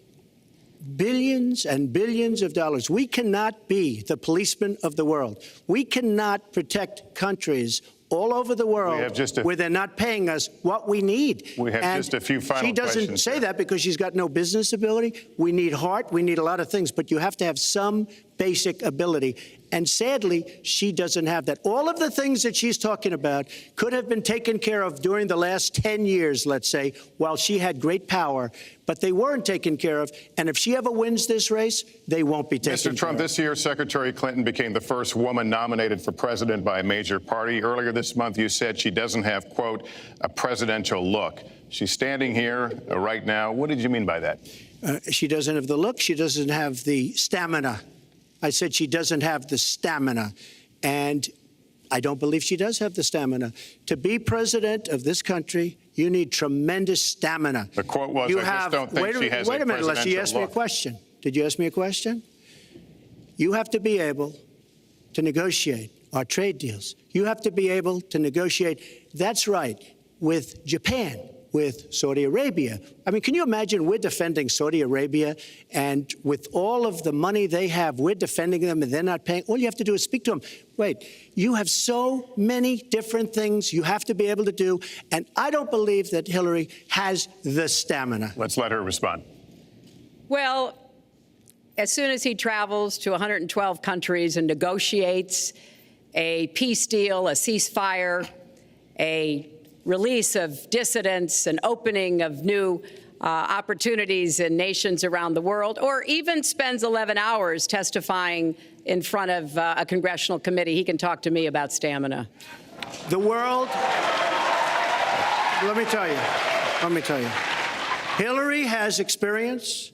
billions and billions of dollars. We cannot be the policeman of the world. We cannot protect countries all over the world where they're not paying us what we need. We have just a few final questions. She doesn't say that because she's got no business ability. We need heart. We need a lot of things. But you have to have some basic ability. And sadly, she doesn't have that. All of the things that she's talking about could have been taken care of during the last 10 years, let's say, while she had great power. But they weren't taken care of. And if she ever wins this race, they won't be taken care of. Mr. Trump, this year, Secretary Clinton became the first woman nominated for president by a major party. Earlier this month, you said she doesn't have, quote, a presidential look. She's standing here right now. What did you mean by that? She doesn't have the look. She doesn't have the stamina. I said she doesn't have the stamina. And I don't believe she does have the stamina. To be president of this country, you need tremendous stamina. The quote was, I just don't think she has a presidential look. Wait a minute, Leslie, you asked me a question. Did you ask me a question? You have to be able to negotiate our trade deals. You have to be able to negotiate, that's right, with Japan, with Saudi Arabia. I mean, can you imagine we're defending Saudi Arabia, and with all of the money they have, we're defending them and they're not paying? All you have to do is speak to them. Wait, you have so many different things you have to be able to do, and I don't believe that Hillary has the stamina. Let's let her respond. Well, as soon as he travels to 112 countries and negotiates a peace deal, a ceasefire, a release of dissidents, an opening of new opportunities in nations around the world, or even spends 11 hours testifying in front of a congressional committee, he can talk to me about stamina. The world, let me tell you, Hillary has experience,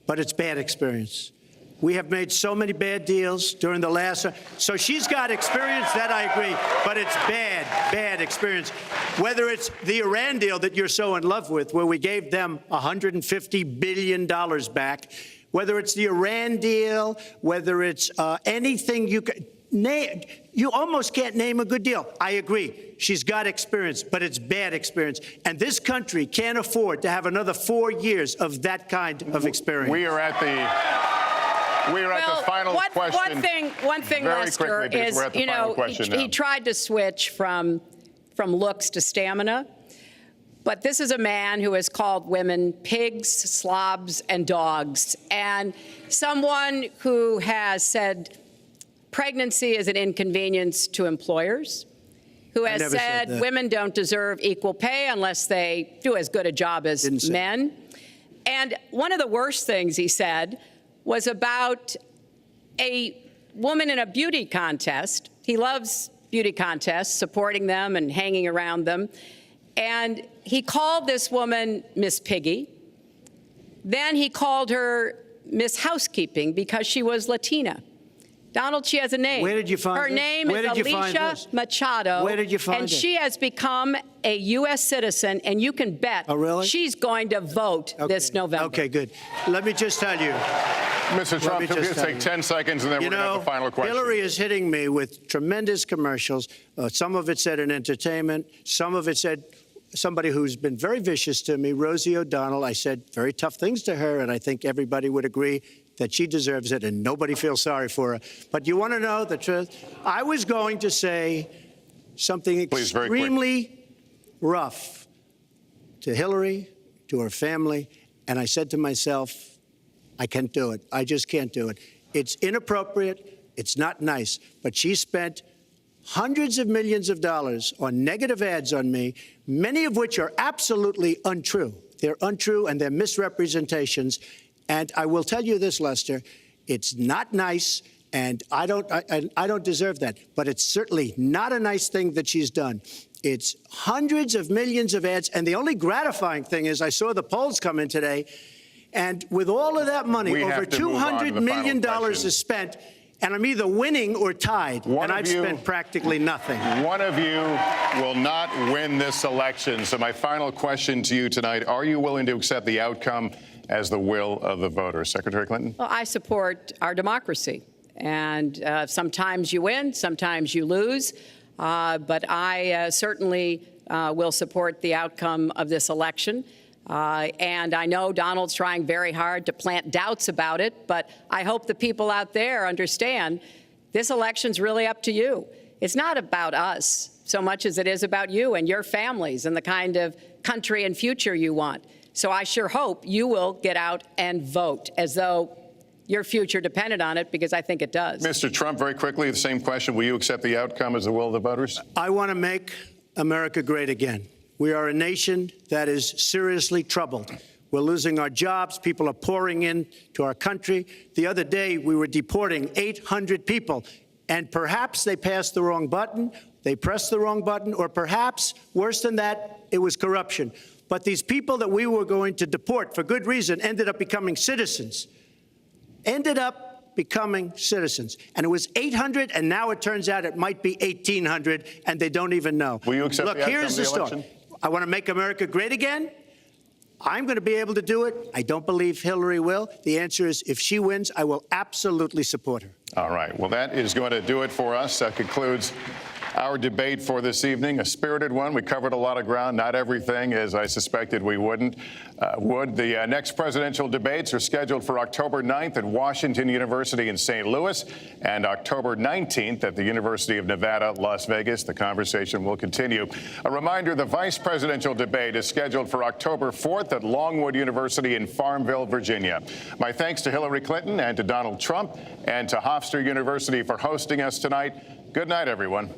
but it's bad experience. We have made so many bad deals during the last, so she's got experience, that I agree, but it's bad experience. Whether it's the Iran deal that you're so in love with, where we gave them $150 billion back, whether it's the Iran deal, whether it's anything you can name, you almost can't name a good deal. I agree. She's got experience, but it's bad experience. And this country can't afford to have another 4 years of that kind of experience. We are at the final question. One thing, Very Lester, quickly, is, we're at the you final know, question he now. tried to switch from looks to stamina. But this is a man who has called women pigs, slobs, and dogs, and someone who has said pregnancy is an inconvenience to employers, who has said women don't deserve equal pay unless they do as good a job as men. And one of the worst things he said was about a woman in a beauty contest. He loves beauty contests, supporting them and hanging around them. And he called this woman Miss Piggy. Then he called her Miss Housekeeping because she was Latina. Donald, she has a name. Where did you find her this? name Where is did you find Alicia this? Machado. Where did you find and it? she has become a U.S. citizen, and you can bet she's going to vote this November. Okay, good. Let me just tell you. Mr. Trump, can we just take 10 seconds, and then we're going to have the final question. Hillary is hitting me with tremendous commercials. Some of it said in entertainment. Some of it said somebody who's been very vicious to me, Rosie O'Donnell. I said very tough things to her, and I think everybody would agree that she deserves it, and nobody feels sorry for her. But you want to know the truth? I was going to say something extremely rough to Hillary, to her family, and I said to myself, I can't do it. I just can't do it. It's inappropriate. It's not nice. But she spent hundreds of millions of dollars on negative ads on me, many of which are absolutely untrue. They're untrue and they're misrepresentations. And I will tell you this, Lester, it's not nice, and I don't deserve that. But it's certainly not a nice thing that she's done. It's hundreds of millions of ads, and the only gratifying thing is I saw the polls come in today, and with all of that money, over $200 million is spent, and I'm either winning or tied, and I've spent practically nothing. One of you will not win this election. So my final question to you tonight, are you willing to accept the outcome as the will of the voters? Secretary Clinton? Well, I support our democracy. And sometimes you win, sometimes you lose. But I certainly will support the outcome of this election. And I know Donald's trying very hard to plant doubts about it, but I hope the people out there understand this election's really up to you. It's not about us so much as it is about you and your families and the kind of country and future you want. So I sure hope you will get out and vote as though your future depended on it, because I think it does. Mr. Trump, very quickly, the same question. Will you accept the outcome as the will of the voters? I want to make America great again. We are a nation that is seriously troubled. We're losing our jobs. People are pouring into our country. The other day, we were deporting 800 people, and perhaps they passed the wrong button, they pressed the wrong button, or perhaps, worse than that, it was corruption. But these people that we were going to deport for good reason ended up becoming citizens. And it was 800, and now it turns out it might be 1,800, and they don't even know. Will you accept Look, the outcome here's of the the story. election? I want to make America great again. I'm going to be able to do it. I don't believe Hillary will. The answer is, if she wins, I will absolutely support her. All right. Well, that is going to do it for us. That concludes our debate for this evening, a spirited one. We covered a lot of ground, not everything, as I suspected we would. The next presidential debates are scheduled for October 9th at Washington University in St. Louis and October 19th at the University of Nevada, Las Vegas. The conversation will continue. A reminder, the vice presidential debate is scheduled for October 4th at Longwood University in Farmville, Virginia. My thanks to Hillary Clinton and to Donald Trump and to Hofstra University for hosting us tonight. Good night, everyone.